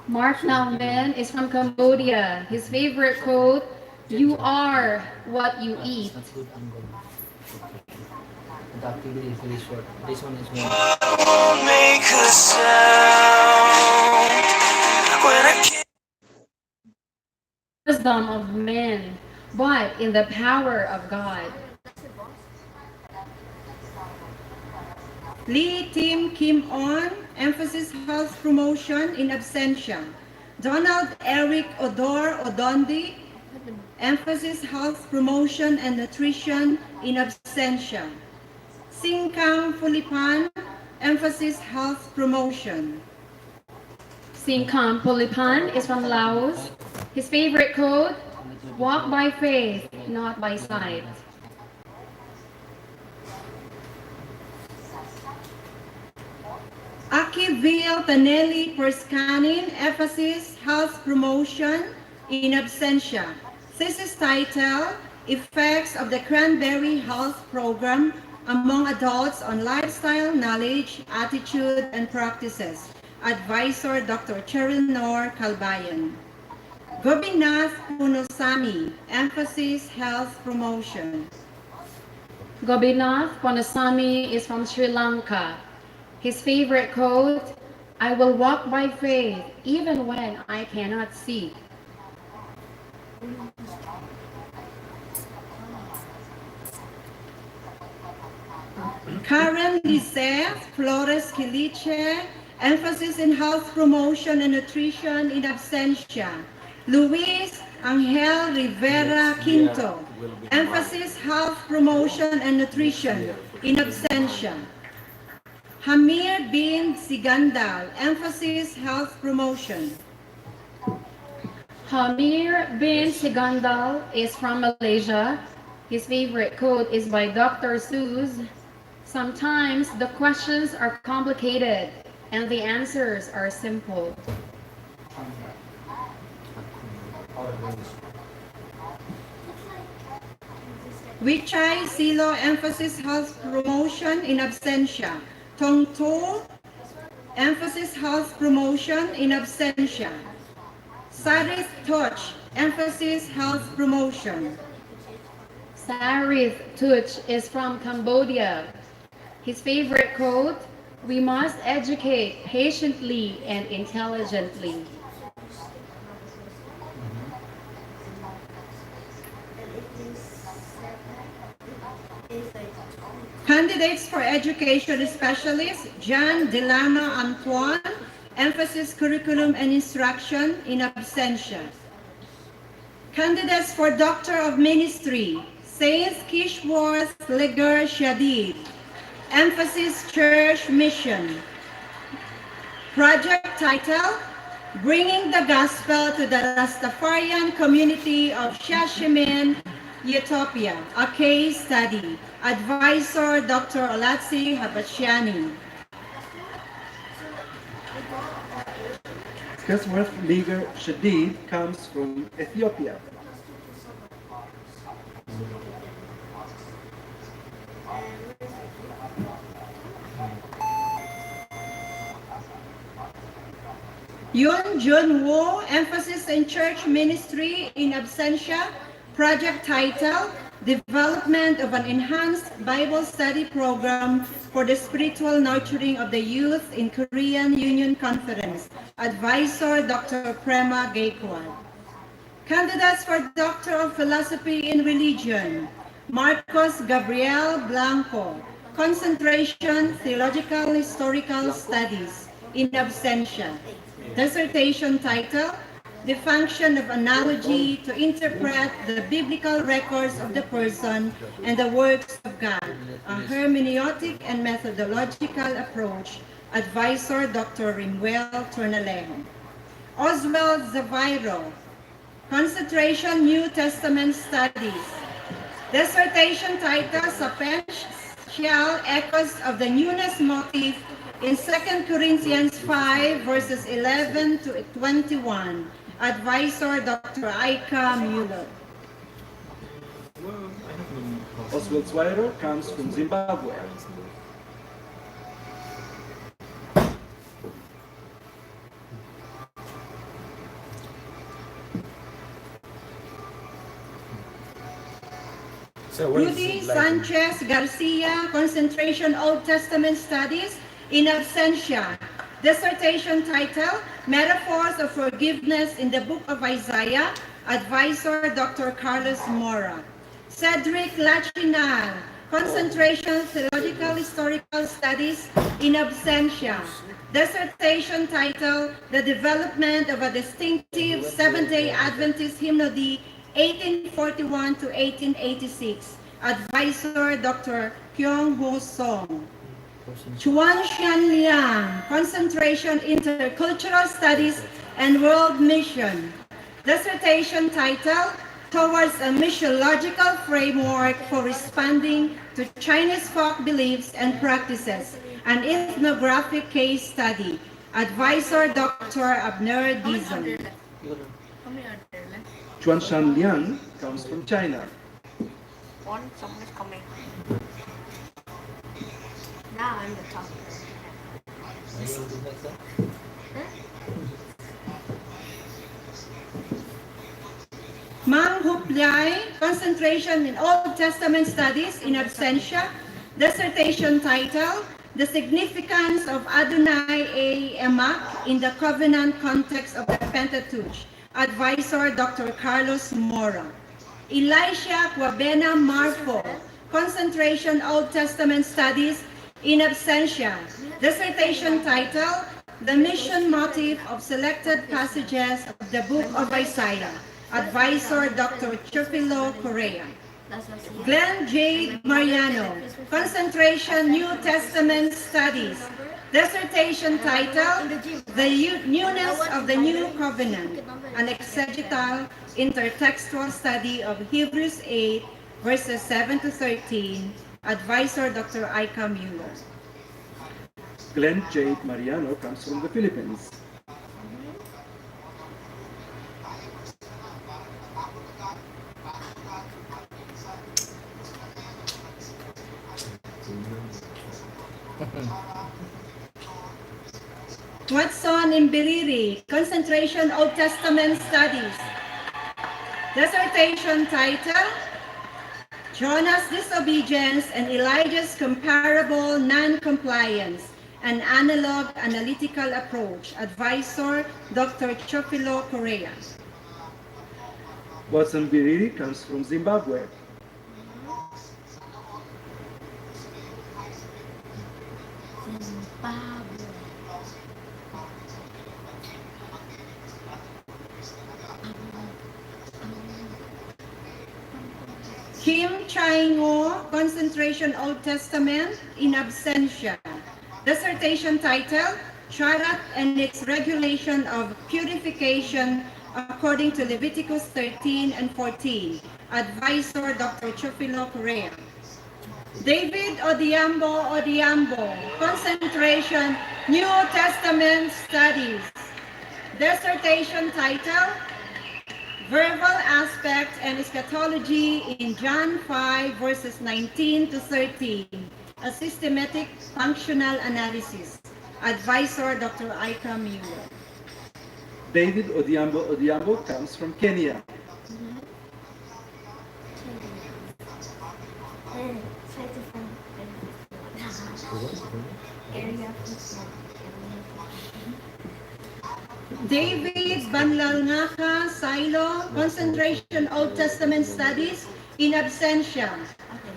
Mark Nauman is from Cambodia. His favorite quote, "You are what you eat." That's good and good. The activity is very short. This one is more. Wisdom of men, but in the power of God. Lee Tim Kim On, emphasis health promotion in absentia. Donald Eric Odor Odondi, Emphasis health promotion and nutrition in absentia. Singkang Pulipan, emphasis health promotion. Singkam Pulipan is from Laos. His favorite quote, walk by faith, not by sight. Akivil Taneli Perskanin, emphasis health promotion in absentia. Thesis title, Effects of the Cranberry Health Program among Adults on Lifestyle Knowledge, Attitude, and Practices. Advisor Dr. Cheryl Nor Kalbayan. Gobinath Punosami, emphasis health promotion. Gobinath Ponasami is from Sri Lanka. His favorite quote, I will walk by faith even when I cannot see. Karen Lizeth Flores Kiliche, emphasis in health promotion and nutrition in absentia. Luis Angel Rivera Quinto, emphasis health promotion and nutrition in absentia. Hamir bin Sigandal, emphasis health promotion. Hamir bin Sigandal is from Malaysia. His favorite quote is by Dr. Seuss. Sometimes the questions are complicated and the answers are simple. Wichai Silo, emphasis health promotion in absentia. Tongto, emphasis health promotion in absentia. Sarith Toch, emphasis health promotion. Sarith Tuch is from Cambodia. His favorite quote, we must educate patiently and intelligently. Candidates for education specialist, John Delano Antoine, emphasis curriculum and instruction in absentia. Candidates for Doctor of Ministry, Saint Kishworth Leger Shadid, emphasis church mission. Project title, Bringing the Gospel to the Rastafarian Community of Shashimin, Ethiopia, a case study. Advisor Dr. Olatsi Habashiani. Kishworth Leger Shadid comes from Ethiopia. Yun Jun Woo, emphasis in church ministry in absentia. Project title, Development of an Enhanced Bible Study Program for the Spiritual Nurturing of the Youth in Korean Union Conference. Advisor Dr. Prema Gaikwad. Candidates for Doctor of Philosophy in Religion, Marcos Gabriel Blanco. Concentration, Theological Historical Studies in absentia. Dissertation title, The Function of Analogy to Interpret the Biblical Records of the Person and the Works of God, a Hermeneutic and Methodological Approach. Advisor Dr. Rimwell Tornalejo. Oswald Zaviro, Concentration New Testament Studies. Dissertation title, Sapential Echoes of the Newness Motif in 2 Corinthians 5 verses 11 to 21. Advisor Dr. Aika Mueller. Oswald Zweirer comes from Zimbabwe. Rudy Sanchez Garcia, Concentration Old Testament Studies in absentia. Dissertation title, Metaphors of Forgiveness in the Book of Isaiah. Advisor Dr. Carlos Mora. Cedric Lachinal, Concentration Theological Historical Studies in absentia. Dissertation title, The Development of a Distinctive Seventh-day Adventist Hymnody 1841 to 1886. Advisor Dr. Kyung Ho Song. Chuan Xian Liang, Concentration Intercultural Studies and World Mission. Dissertation title, Towards a Missiological Framework for Responding to Chinese Folk Beliefs and Practices, an Ethnographic Case Study. Advisor Dr. Abner Dizon. How many are there left? Chuan Shan Liang comes from China. One, someone is coming. Now I'm the top. Mang Hup Lai, Concentration in Old Testament Studies in Absentia. Dissertation title, The Significance of Adonai A. Emak in the Covenant Context of the Pentateuch. Advisor Dr. Carlos Mora. Elisha Kwabena Marfo, Concentration Old Testament Studies in Absentia. Dissertation title, The Mission Motive of Selected Passages of the Book of Isaiah. Advisor Dr. Chufilo Correa. Glenn J. Mariano, Concentration New Testament Studies. Dissertation title, The Newness of the New Covenant, an exegetal intertextual study of Hebrews 8, verses 7 to 13. Advisor Dr. Aika Mueller. Glenn J. Mariano comes from the Philippines. Watson Imbiriri, Concentration Old Testament Studies. Dissertation title, Jonah's Disobedience and Elijah's Comparable Non-Compliance, an Analog Analytical Approach. Advisor Dr. Chofilo Correa. Watson Biriri comes from Zimbabwe. Kim Chai-ngo, Concentration Old Testament in Absentia. Dissertation title, Sharat and its Regulation of Purification according to Leviticus 13 and 14. Advisor Dr. Chofilo Correa. David Odiambo, Concentration New Testament Studies. Dissertation title, Verbal Aspect and Eschatology in John 5, verses 19 to 13. A Systematic Functional Analysis. Advisor Dr. Aika Mueller. David Odiambo comes from Kenya. David Banlalngaka Silo, Concentration Old Testament Studies in Absentia.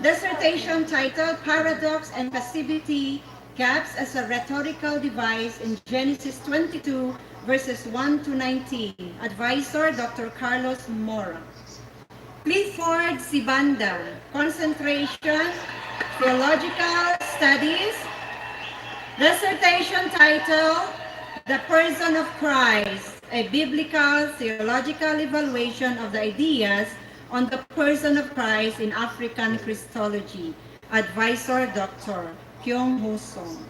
Dissertation title, Paradox and Passivity Gaps as a Rhetorical Device in Genesis 22, verses 1 to 19. Advisor Dr. Carlos Mora. Clifford Sibanda, Concentration Theological Studies. Dissertation title, The Person of Christ, a Biblical Theological Evaluation of the Ideas on the Person of Christ in African Christology. Advisor Dr. Kyung Ho Song.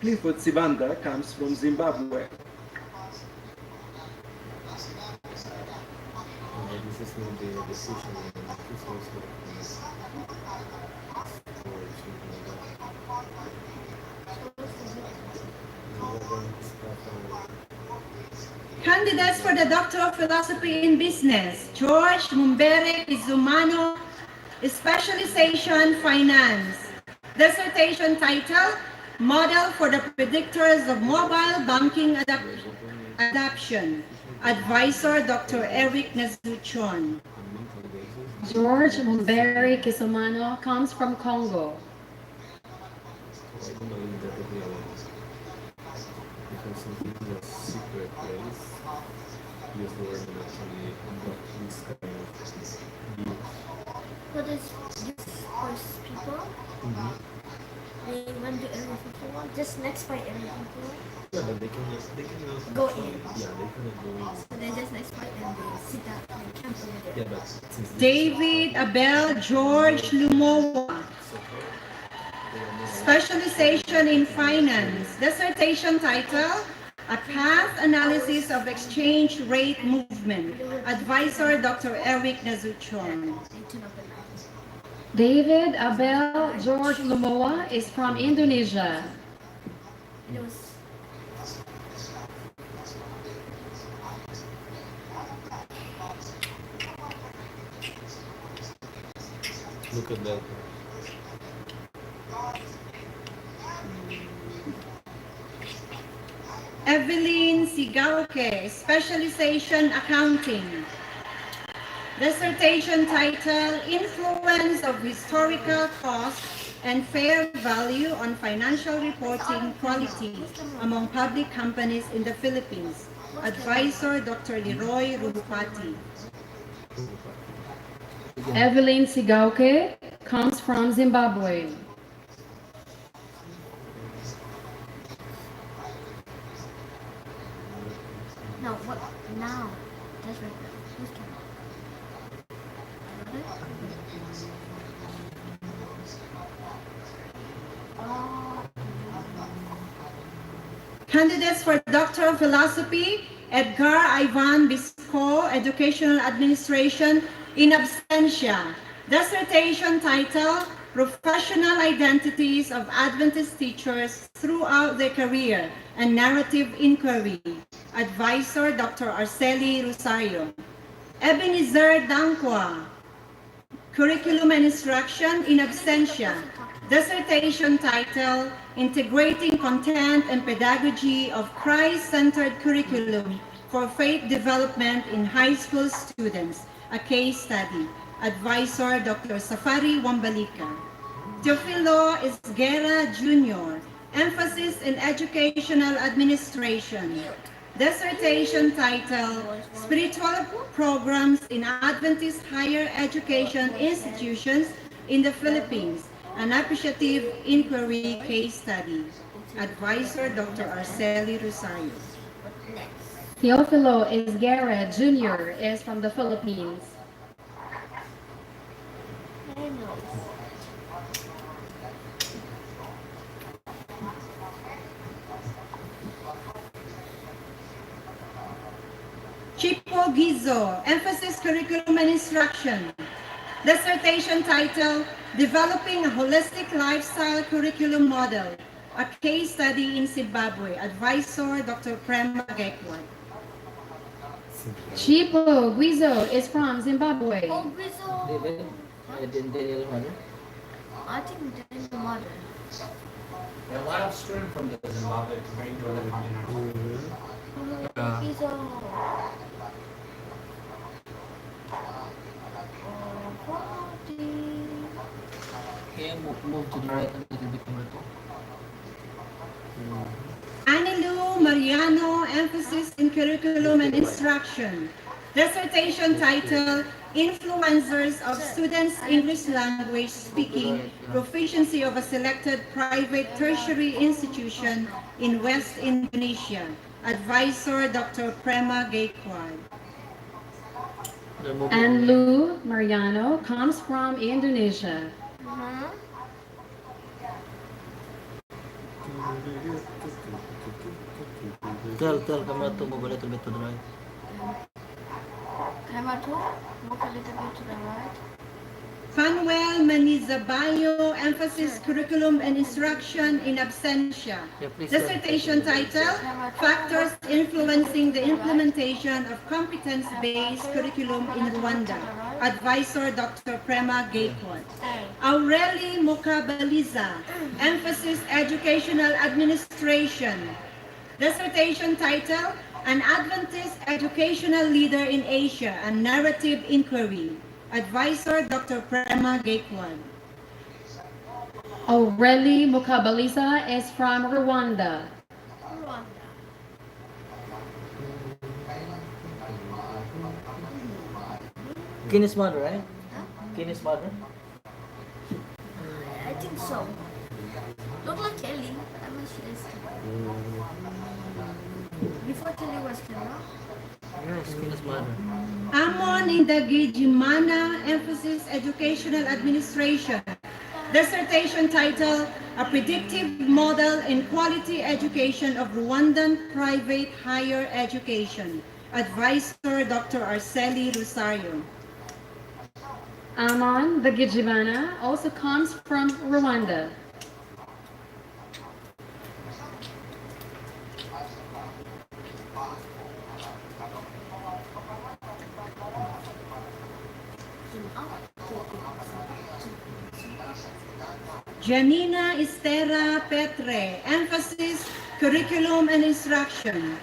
Clifford Sibanda comes from Zimbabwe. This is not the decision and this also Candidates for the Doctor of Philosophy in Business, George Mumbere Izumano, Specialization Finance. Dissertation title, Model for the Predictors of Mobile Banking Adoption. Advisor Dr. Eric Nazuchon. George Mumbere Kisumano comes from Congo. I don't know if that would be because it is a secret place. Use the word actually, but this this for people? They went to Area 51, just next by Area 51. Yeah, but they can Go in. Yeah, they can go in. So they just next by and they sit down and camp over there. Yeah, but since this David Abel George Lumowa, they are more specialization in finance, dissertation title, A Path Analysis of Exchange Rate Movement, advisor Dr. Eric Nazuchon. They turn up the lights. David Abel George Lumowa is from Indonesia. And it was look at that. Evelyn Sigauke, specialization accounting. Dissertation title, Influence of Historical Cost and Fair Value on Financial Reporting Quality among Public Companies in the Philippines. Advisor Dr. Leroy Rupati. Evelyn Sigauke comes from Zimbabwe. no, what now? That's right. Who's camera? Candidates for Doctor of Philosophy, Edgar Ivan Bisco, Educational Administration, in absentia. Dissertation title, Professional Identities of Adventist Teachers Throughout Their Career and Narrative Inquiry. Advisor, Dr. Arceli Rosario. Ebenezer Dankwa, Curriculum and Instruction, in absentia. Dissertation title, Integrating Content and Pedagogy of Christ-Centered Curriculum for Faith Development in High School Students, a case study. Advisor, Dr. Safari Wambalika. Teofilo Esguerra Jr., emphasis in educational administration. Dissertation title, Spiritual Programs in Adventist Higher Education Institutions in the Philippines, an appreciative inquiry case study. Advisor, Dr. Arceli Rosario. Teofilo Esguerra Jr. is from the Philippines. Chipo Gizo, emphasis curriculum and instruction. Dissertation title, Developing a Holistic Lifestyle Curriculum Model, a case study in Zimbabwe. Advisor, Dr. Prema Gekwad. Chipo Guizo is from Zimbabwe. Oh, Rizzo. David, Daniel Mother. I think Daniel Mother. There are a lot of students from the Zimbabwe comparing to other countries. Yeah. Rizzo. Okay, move to the right a little bit more too. Anilu Mariano, emphasis in curriculum and instruction. Dissertation title, Influencers of Students' English Language Speaking, Proficiency of a Selected Private Tertiary Institution in West Indonesia. Advisor, Dr. Prema Gekwad. And Lou Mariano comes from Indonesia. Tell camera to move a little bit to the right. Camera 2, move a little bit to the right. Fanuel Manizabayo, emphasis curriculum and instruction in absentia. Yeah, please. Dissertation title, Factors Influencing the Implementation of Competence-Based Curriculum in Rwanda. Advisor, Dr. Prema Gekwad. Aureli Mukabaliza, emphasis educational administration. Dissertation title, An Adventist Educational Leader in Asia, a Narrative Inquiry. Advisor, Dr. Prema Gekwad. Aureli Mukabaliza is from Rwanda. Guinness Mother, right? Guinness Mother. think so. Look like Kelly. I mean, she is. Before Kelly was camera. Yes, kinas mana. Amon in the Gijimana Emphasis Educational Administration. Dissertation title, A Predictive Model in Quality Education of Rwandan Private Higher Education. Advisor, Dr. Arceli Rosario. Amon, the Gijibana, also comes from Rwanda. Janina Estera Petre, emphasis, curriculum and instruction.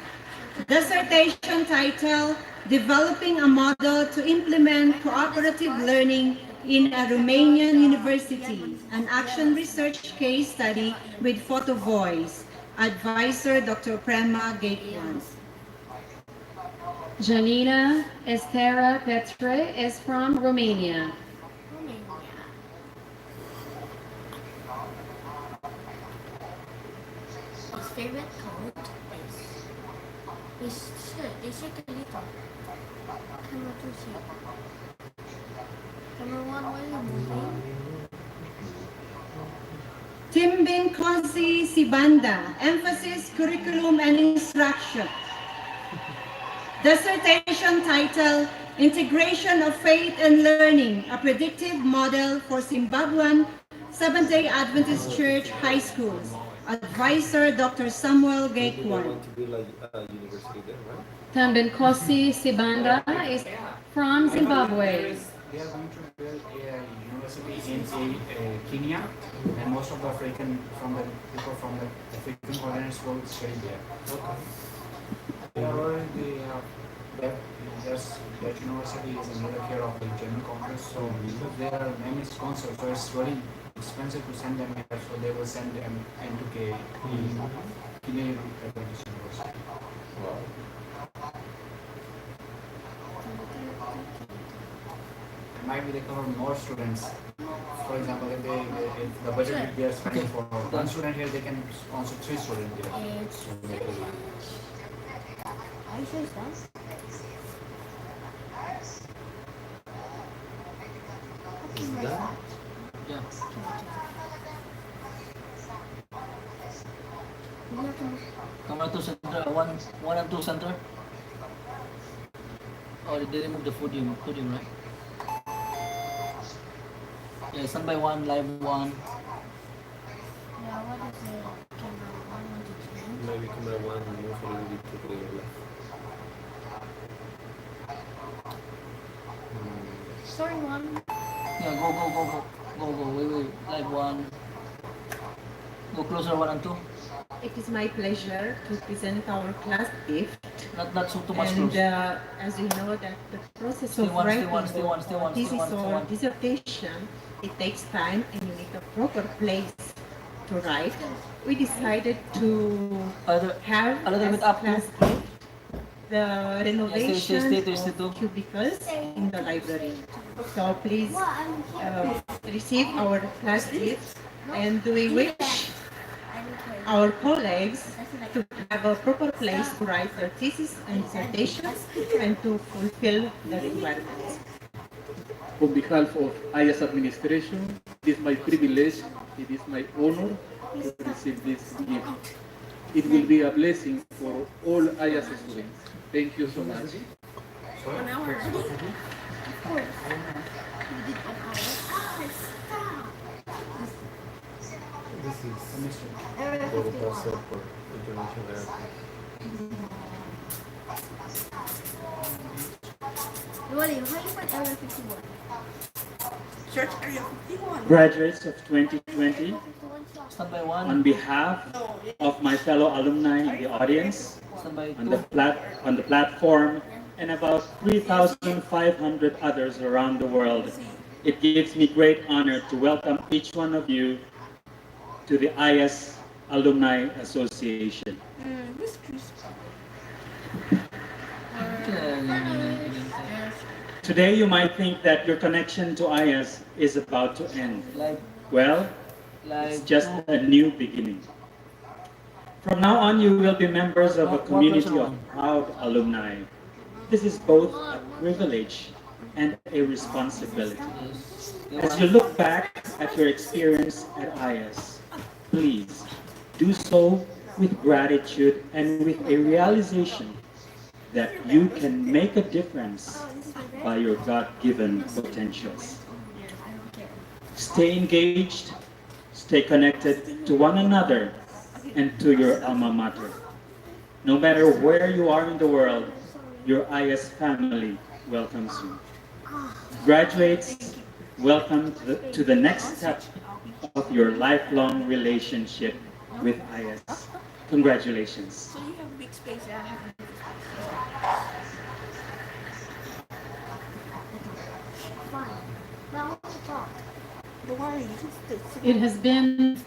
Dissertation title, Developing a Model to Implement Cooperative Learning in a Romanian University, an action research case study with photo voice. Advisor, Dr. Prema Gatewan. Janina Estera Petre is from Romania. His favorite code is shake a little. Camera 2 shake. Camera 1 while you're moving. Timbin Konsi Sibanda, emphasis, curriculum and instruction. Dissertation title, Integration of Faith and Learning, a Predictive Model for Zimbabwean Seventh-day Adventist Church High Schools. Advisor, Dr. Samuel They Gatewan. want to be like a university there, right? Tambenkosi Sibanda is from Zimbabwe. They are going to build a university in Kenya, and most of the African people from the African continents will study there. Okay. They already have that university is under the care of the German Congress, so because they are mainly sponsors, so it's really expensive to send them here, so they will send them into Kenya Adventist University. Wow. Maybe they cover more students. For example, if the budget they are spending for one student here, they can sponsor 3 students here. It's Are you sure it's done? Is that? Yeah. Camera 2 center, one and 2 center. Oh, they remove the podium, right? Yeah, standby 1, live 1. Yeah, what is the camera 1, 1, 2, 3? Maybe camera one move a little bit to the left. Story 1. Yeah, go. Wait. Live 1. Go closer 1 and 2. It is my pleasure to present our class gift. Not so too much And close. as you know that the process Stay of one, stay writing one, stay one, stay one, this stay is one, stay our one. dissertation, it takes time and you need a proper place to write. We decided to Other, have a little as bit up to. class gift the renovation stay, of cubicles in the library. So please Well, I'm here. receive our class gift, and we wish I don't care. our colleagues to have a proper place to write their thesis and dissertation and to fulfill the requirements. On behalf of Aiias Administration, it is my privilege, it is my honor to receive this gift. It will be a blessing for all Aiias students. Thank you so much. 1 hour already? Of course. You did 1 hour. Oh, stop. This is Area for 51. passport for international airport. Wally, how you find Area 51? Search Area 51. Graduates of 2020, Standby 1. on behalf of my fellow alumni in the audience, Standby on 2. the platform, and about 3,500 others around the world, it gives me great honor to welcome each one of you to the Aiias Alumni Association. Who's Chris? Today you might think that your connection to Aiias is about to end. Live. Well, It's Like just a new beginning. From now on, you will be members of a community of proud alumni. This is both a privilege and a responsibility. As you look back at your experience at Aias, please do so with gratitude and with a realization that you can make a difference by your God-given potentials. Stay engaged, stay connected to one another and to your alma mater. No matter where you are in the world, your Aias family welcomes you. Graduates, welcome to the next step of your lifelong relationship with Aias. Congratulations. So you have big space, I have a big space. Fine. Now I want to talk. Don't worry, It has been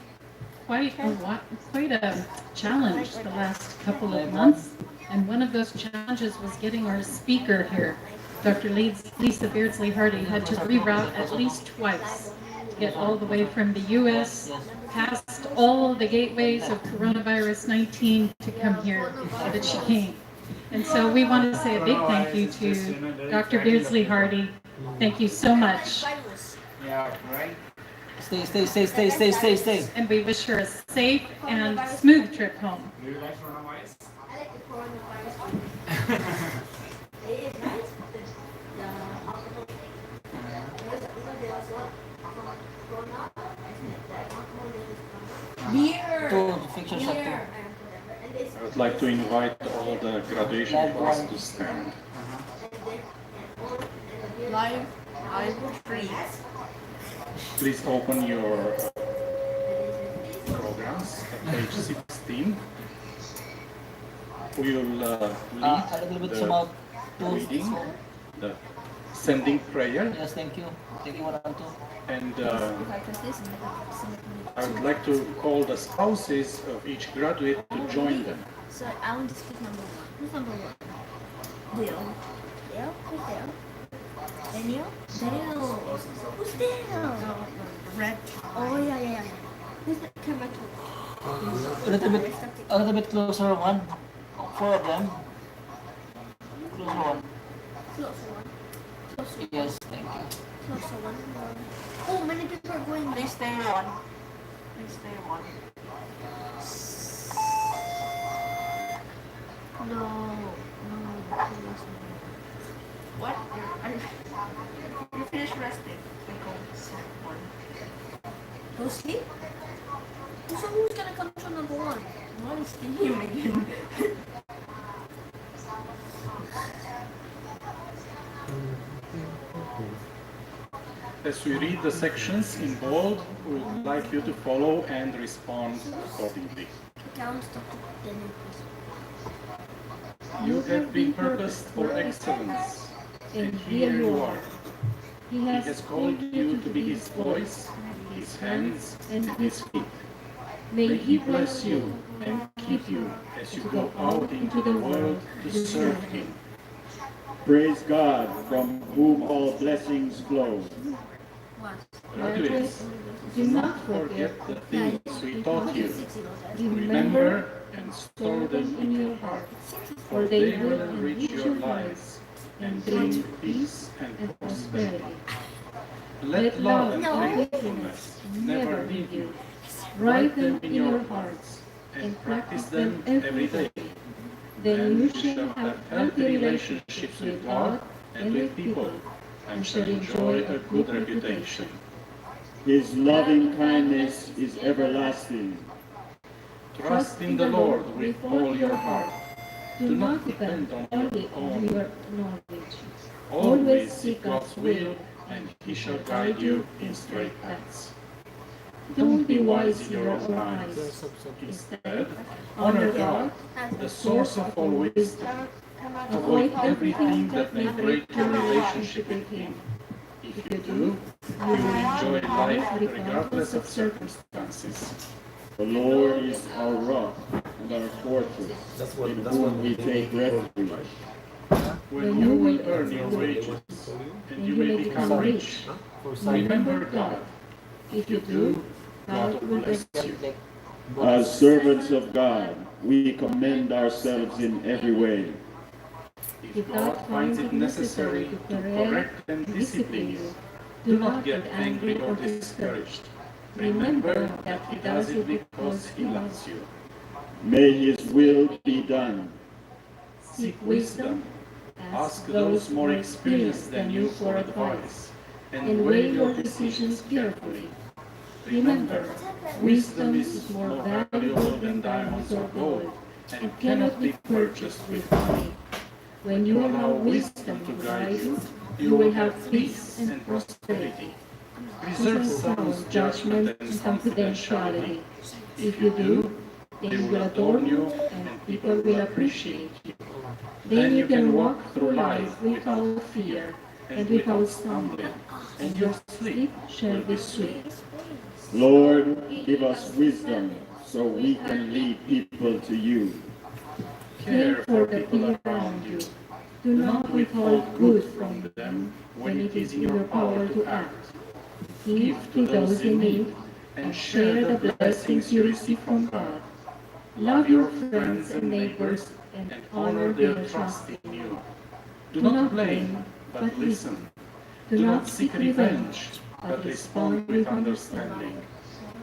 quite a challenge the last couple of months, and one of those challenges was getting our speaker here. Dr. Lisa Beardsley Hardy had to reroute at least twice to get all the way from the U.S. past all the gateways of coronavirus 19 to come here, but she came. And so we want to say a big thank you to Dr. Beardsley Hardy. Thank you so much. Yeah, right. Stay. And we wish her a safe and smooth trip home. Do you like coronavirus? I like the coronavirus. It is nice. The alcohol thing. There was what? Corona? The alcohol is beer. To fix your shop too. Beer. I would like to invite all the graduation class to stand. Live free. Please open your programs at page 16. We will A little bit lead somehow the to reading, the sending prayer, Yes, thank you. Thank you, 1 and 2. and If I press this, I would like to call the spouses of each graduate to join them. so I want to skip number one. Who's number one? Dale. Dale? Who's Dale? Daniel? Dale. Who's Dale? Red. Oh, yeah. Who's the camera two? A little bit closer, one. 4 of them. Closer one. Closer one. Closer one. Yes, thank you. Closer one. Oh, many people are going. Please stay one. Please stay one. No. What? You finished resting. Go sleep? So who's gonna come to number one? One is in him again. As we read the sections in bold, we would like you to follow and respond accordingly. Count to 10. You have been purposed for excellence, and here you are. He has called you to be His voice, His hands, and His feet. May He bless you and keep you as you go out into the world to serve Him. Praise God, from whom all blessings flow. Graduates, do not forget the things we taught you. Remember and store them in your heart, for they will enrich your lives and bring peace and prosperity. Let love and faithfulness never leave you. Write them in your hearts and practice them every day. Then you shall have healthy relationships with God and with people, and shall enjoy a good reputation. His loving kindness is everlasting. Trust in the Lord with all your heart. Do not depend on your own knowledge. Always seek God's will, and He shall guide you in straight paths. Don't be wise in your own eyes. Instead, honor God, the source of all wisdom. Avoid everything that may break your relationship with Him. If you do, you will enjoy life regardless of circumstances. The Lord is our rock and our fortress, in whom we take refuge. When you will earn your wages and you will become rich, remember God. If you do, God will bless you. As servants of God, we commend ourselves in every way. If God finds it necessary to correct and discipline you, do not get angry or discouraged. Remember that He does it because He loves you. May His will be done. Seek wisdom, ask those more experienced than you for advice, and weigh your decisions carefully. Remember, wisdom is more valuable than diamonds or gold, and cannot be purchased with money. When you allow wisdom to guide you, you will have peace and prosperity. Preserve sound judgment and confidentiality. If you do, they will adorn you and people will appreciate you. Then you can walk through life without fear and without stumbling, and your sleep shall be sweet. Lord, give us wisdom so we can lead people to you. Care for the people around you. Do not withhold good from them when it is in your power to act. Give to those in need and share the blessings you receive from God. Love your friends and neighbors and honor their trust in you. Do not blame, but listen. Do not seek revenge, but respond with understanding.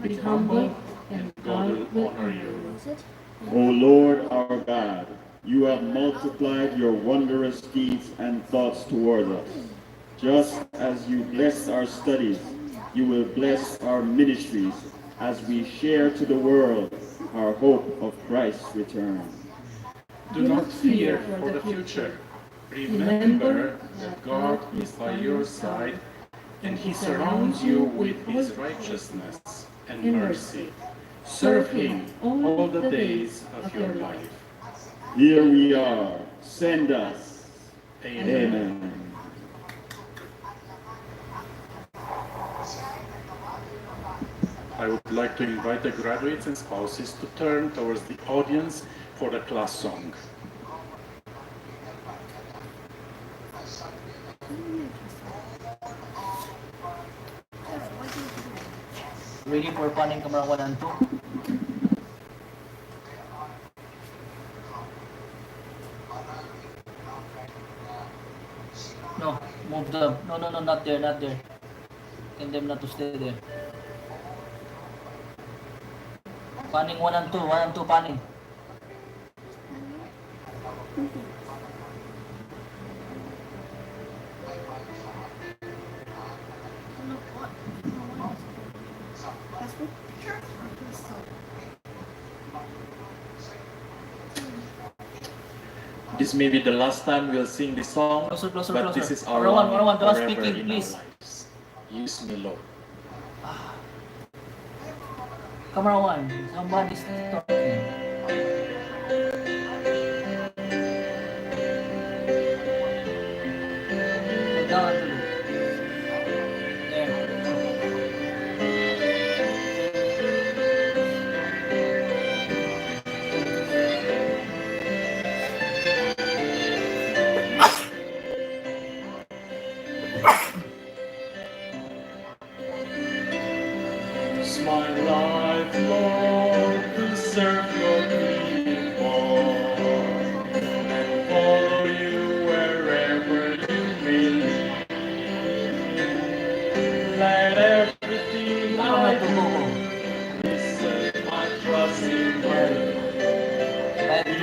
Be humble, and God will honor you. O Lord our God, you have multiplied your wondrous deeds and thoughts toward us. Just as you bless our studies, you will bless our ministries as we share to the world our hope of Christ's return. Do not fear for the future. Remember that God is by your side, and He surrounds you with His righteousness and mercy. Serve Him all the days of your life. Here we are. Send us. Amen. Amen. I would like to invite the graduates and spouses to turn towards the audience for the class song. Ready for panning camera 1 and 2? No, move them. No, no, no, not there, not there. Tell them not to stay there. Panning 1 and 2, 1 and 2 panning. This may be the last time we'll sing this song, Closer, closer, but closer. this is our One, longing don't forever speaking, in please. our lives. Use me, Lord. Camera 1, somebody's talking. Go down a little. There. It's my life, Lord, to serve your people and follow you wherever you may lead. Let everything I do be set my trust in you.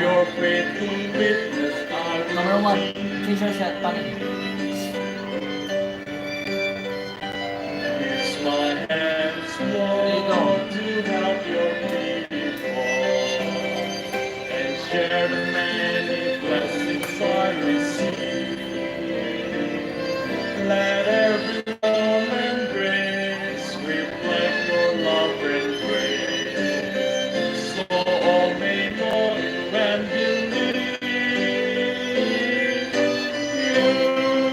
Your faithful witness I Camera will 1, be. teaser shot, panning. Use my hands, Lord, to help your people and share the many blessings I receive. Let every love and grace reflect your love and grace, so all may know you and believe. You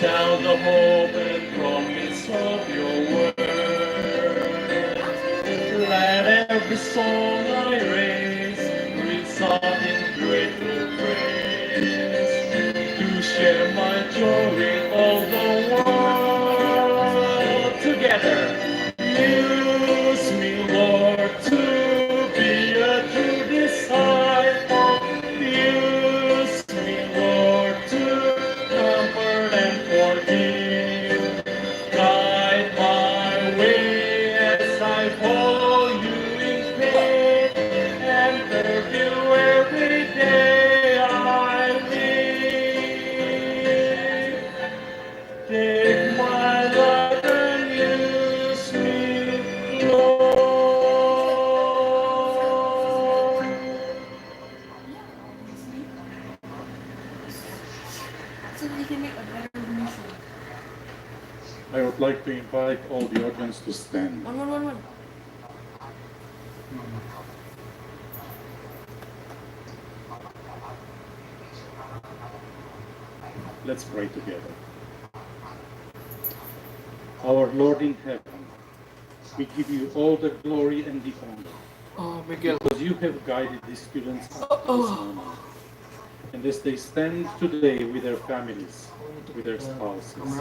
tell the hope and promise of your word. Let every song I raise result in grateful praise to share my joy with all the world together. Use me, Lord, to be a true disciple. Use me, Lord, to comfort and forgive. Guide my way as I follow you in faith and serve you every day I live. Take my life and use me, Lord. So we can make a better mission. I would like to invite all the audience to stand. One. Let's pray together. Our Lord in heaven, we give you all the glory and the honor. Because you have guided the students up to this moment. And as they stand today with their families, with their spouses,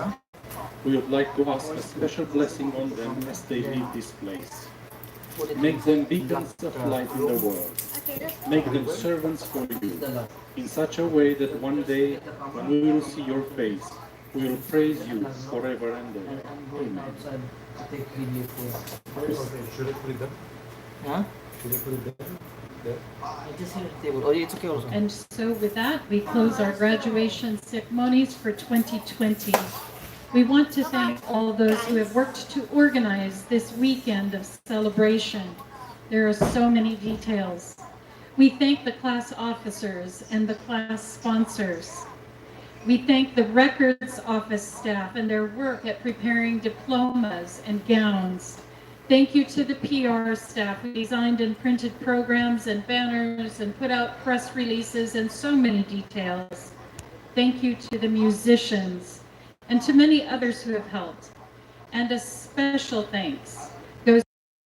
we would like to ask a special blessing on them as they leave this place. Make them beacons of light in the world. Make them servants for you in such a way that one day, when we will see your face, we will praise you forever and ever. Amen. Should I put it down? Huh? Should I put it down? There? I just hit the table. Oh, it's okay also. And so with that, we close our graduation ceremonies for 2020. We want to thank all those who have worked to organize this weekend of celebration. There are so many details. We thank the class officers and the class sponsors. We thank the records office staff and their work at preparing diplomas and gowns. Thank you to the PR staff who designed and printed programs and banners and put out press releases and so many details. Thank you to the musicians and to many others who have helped. And a special thanks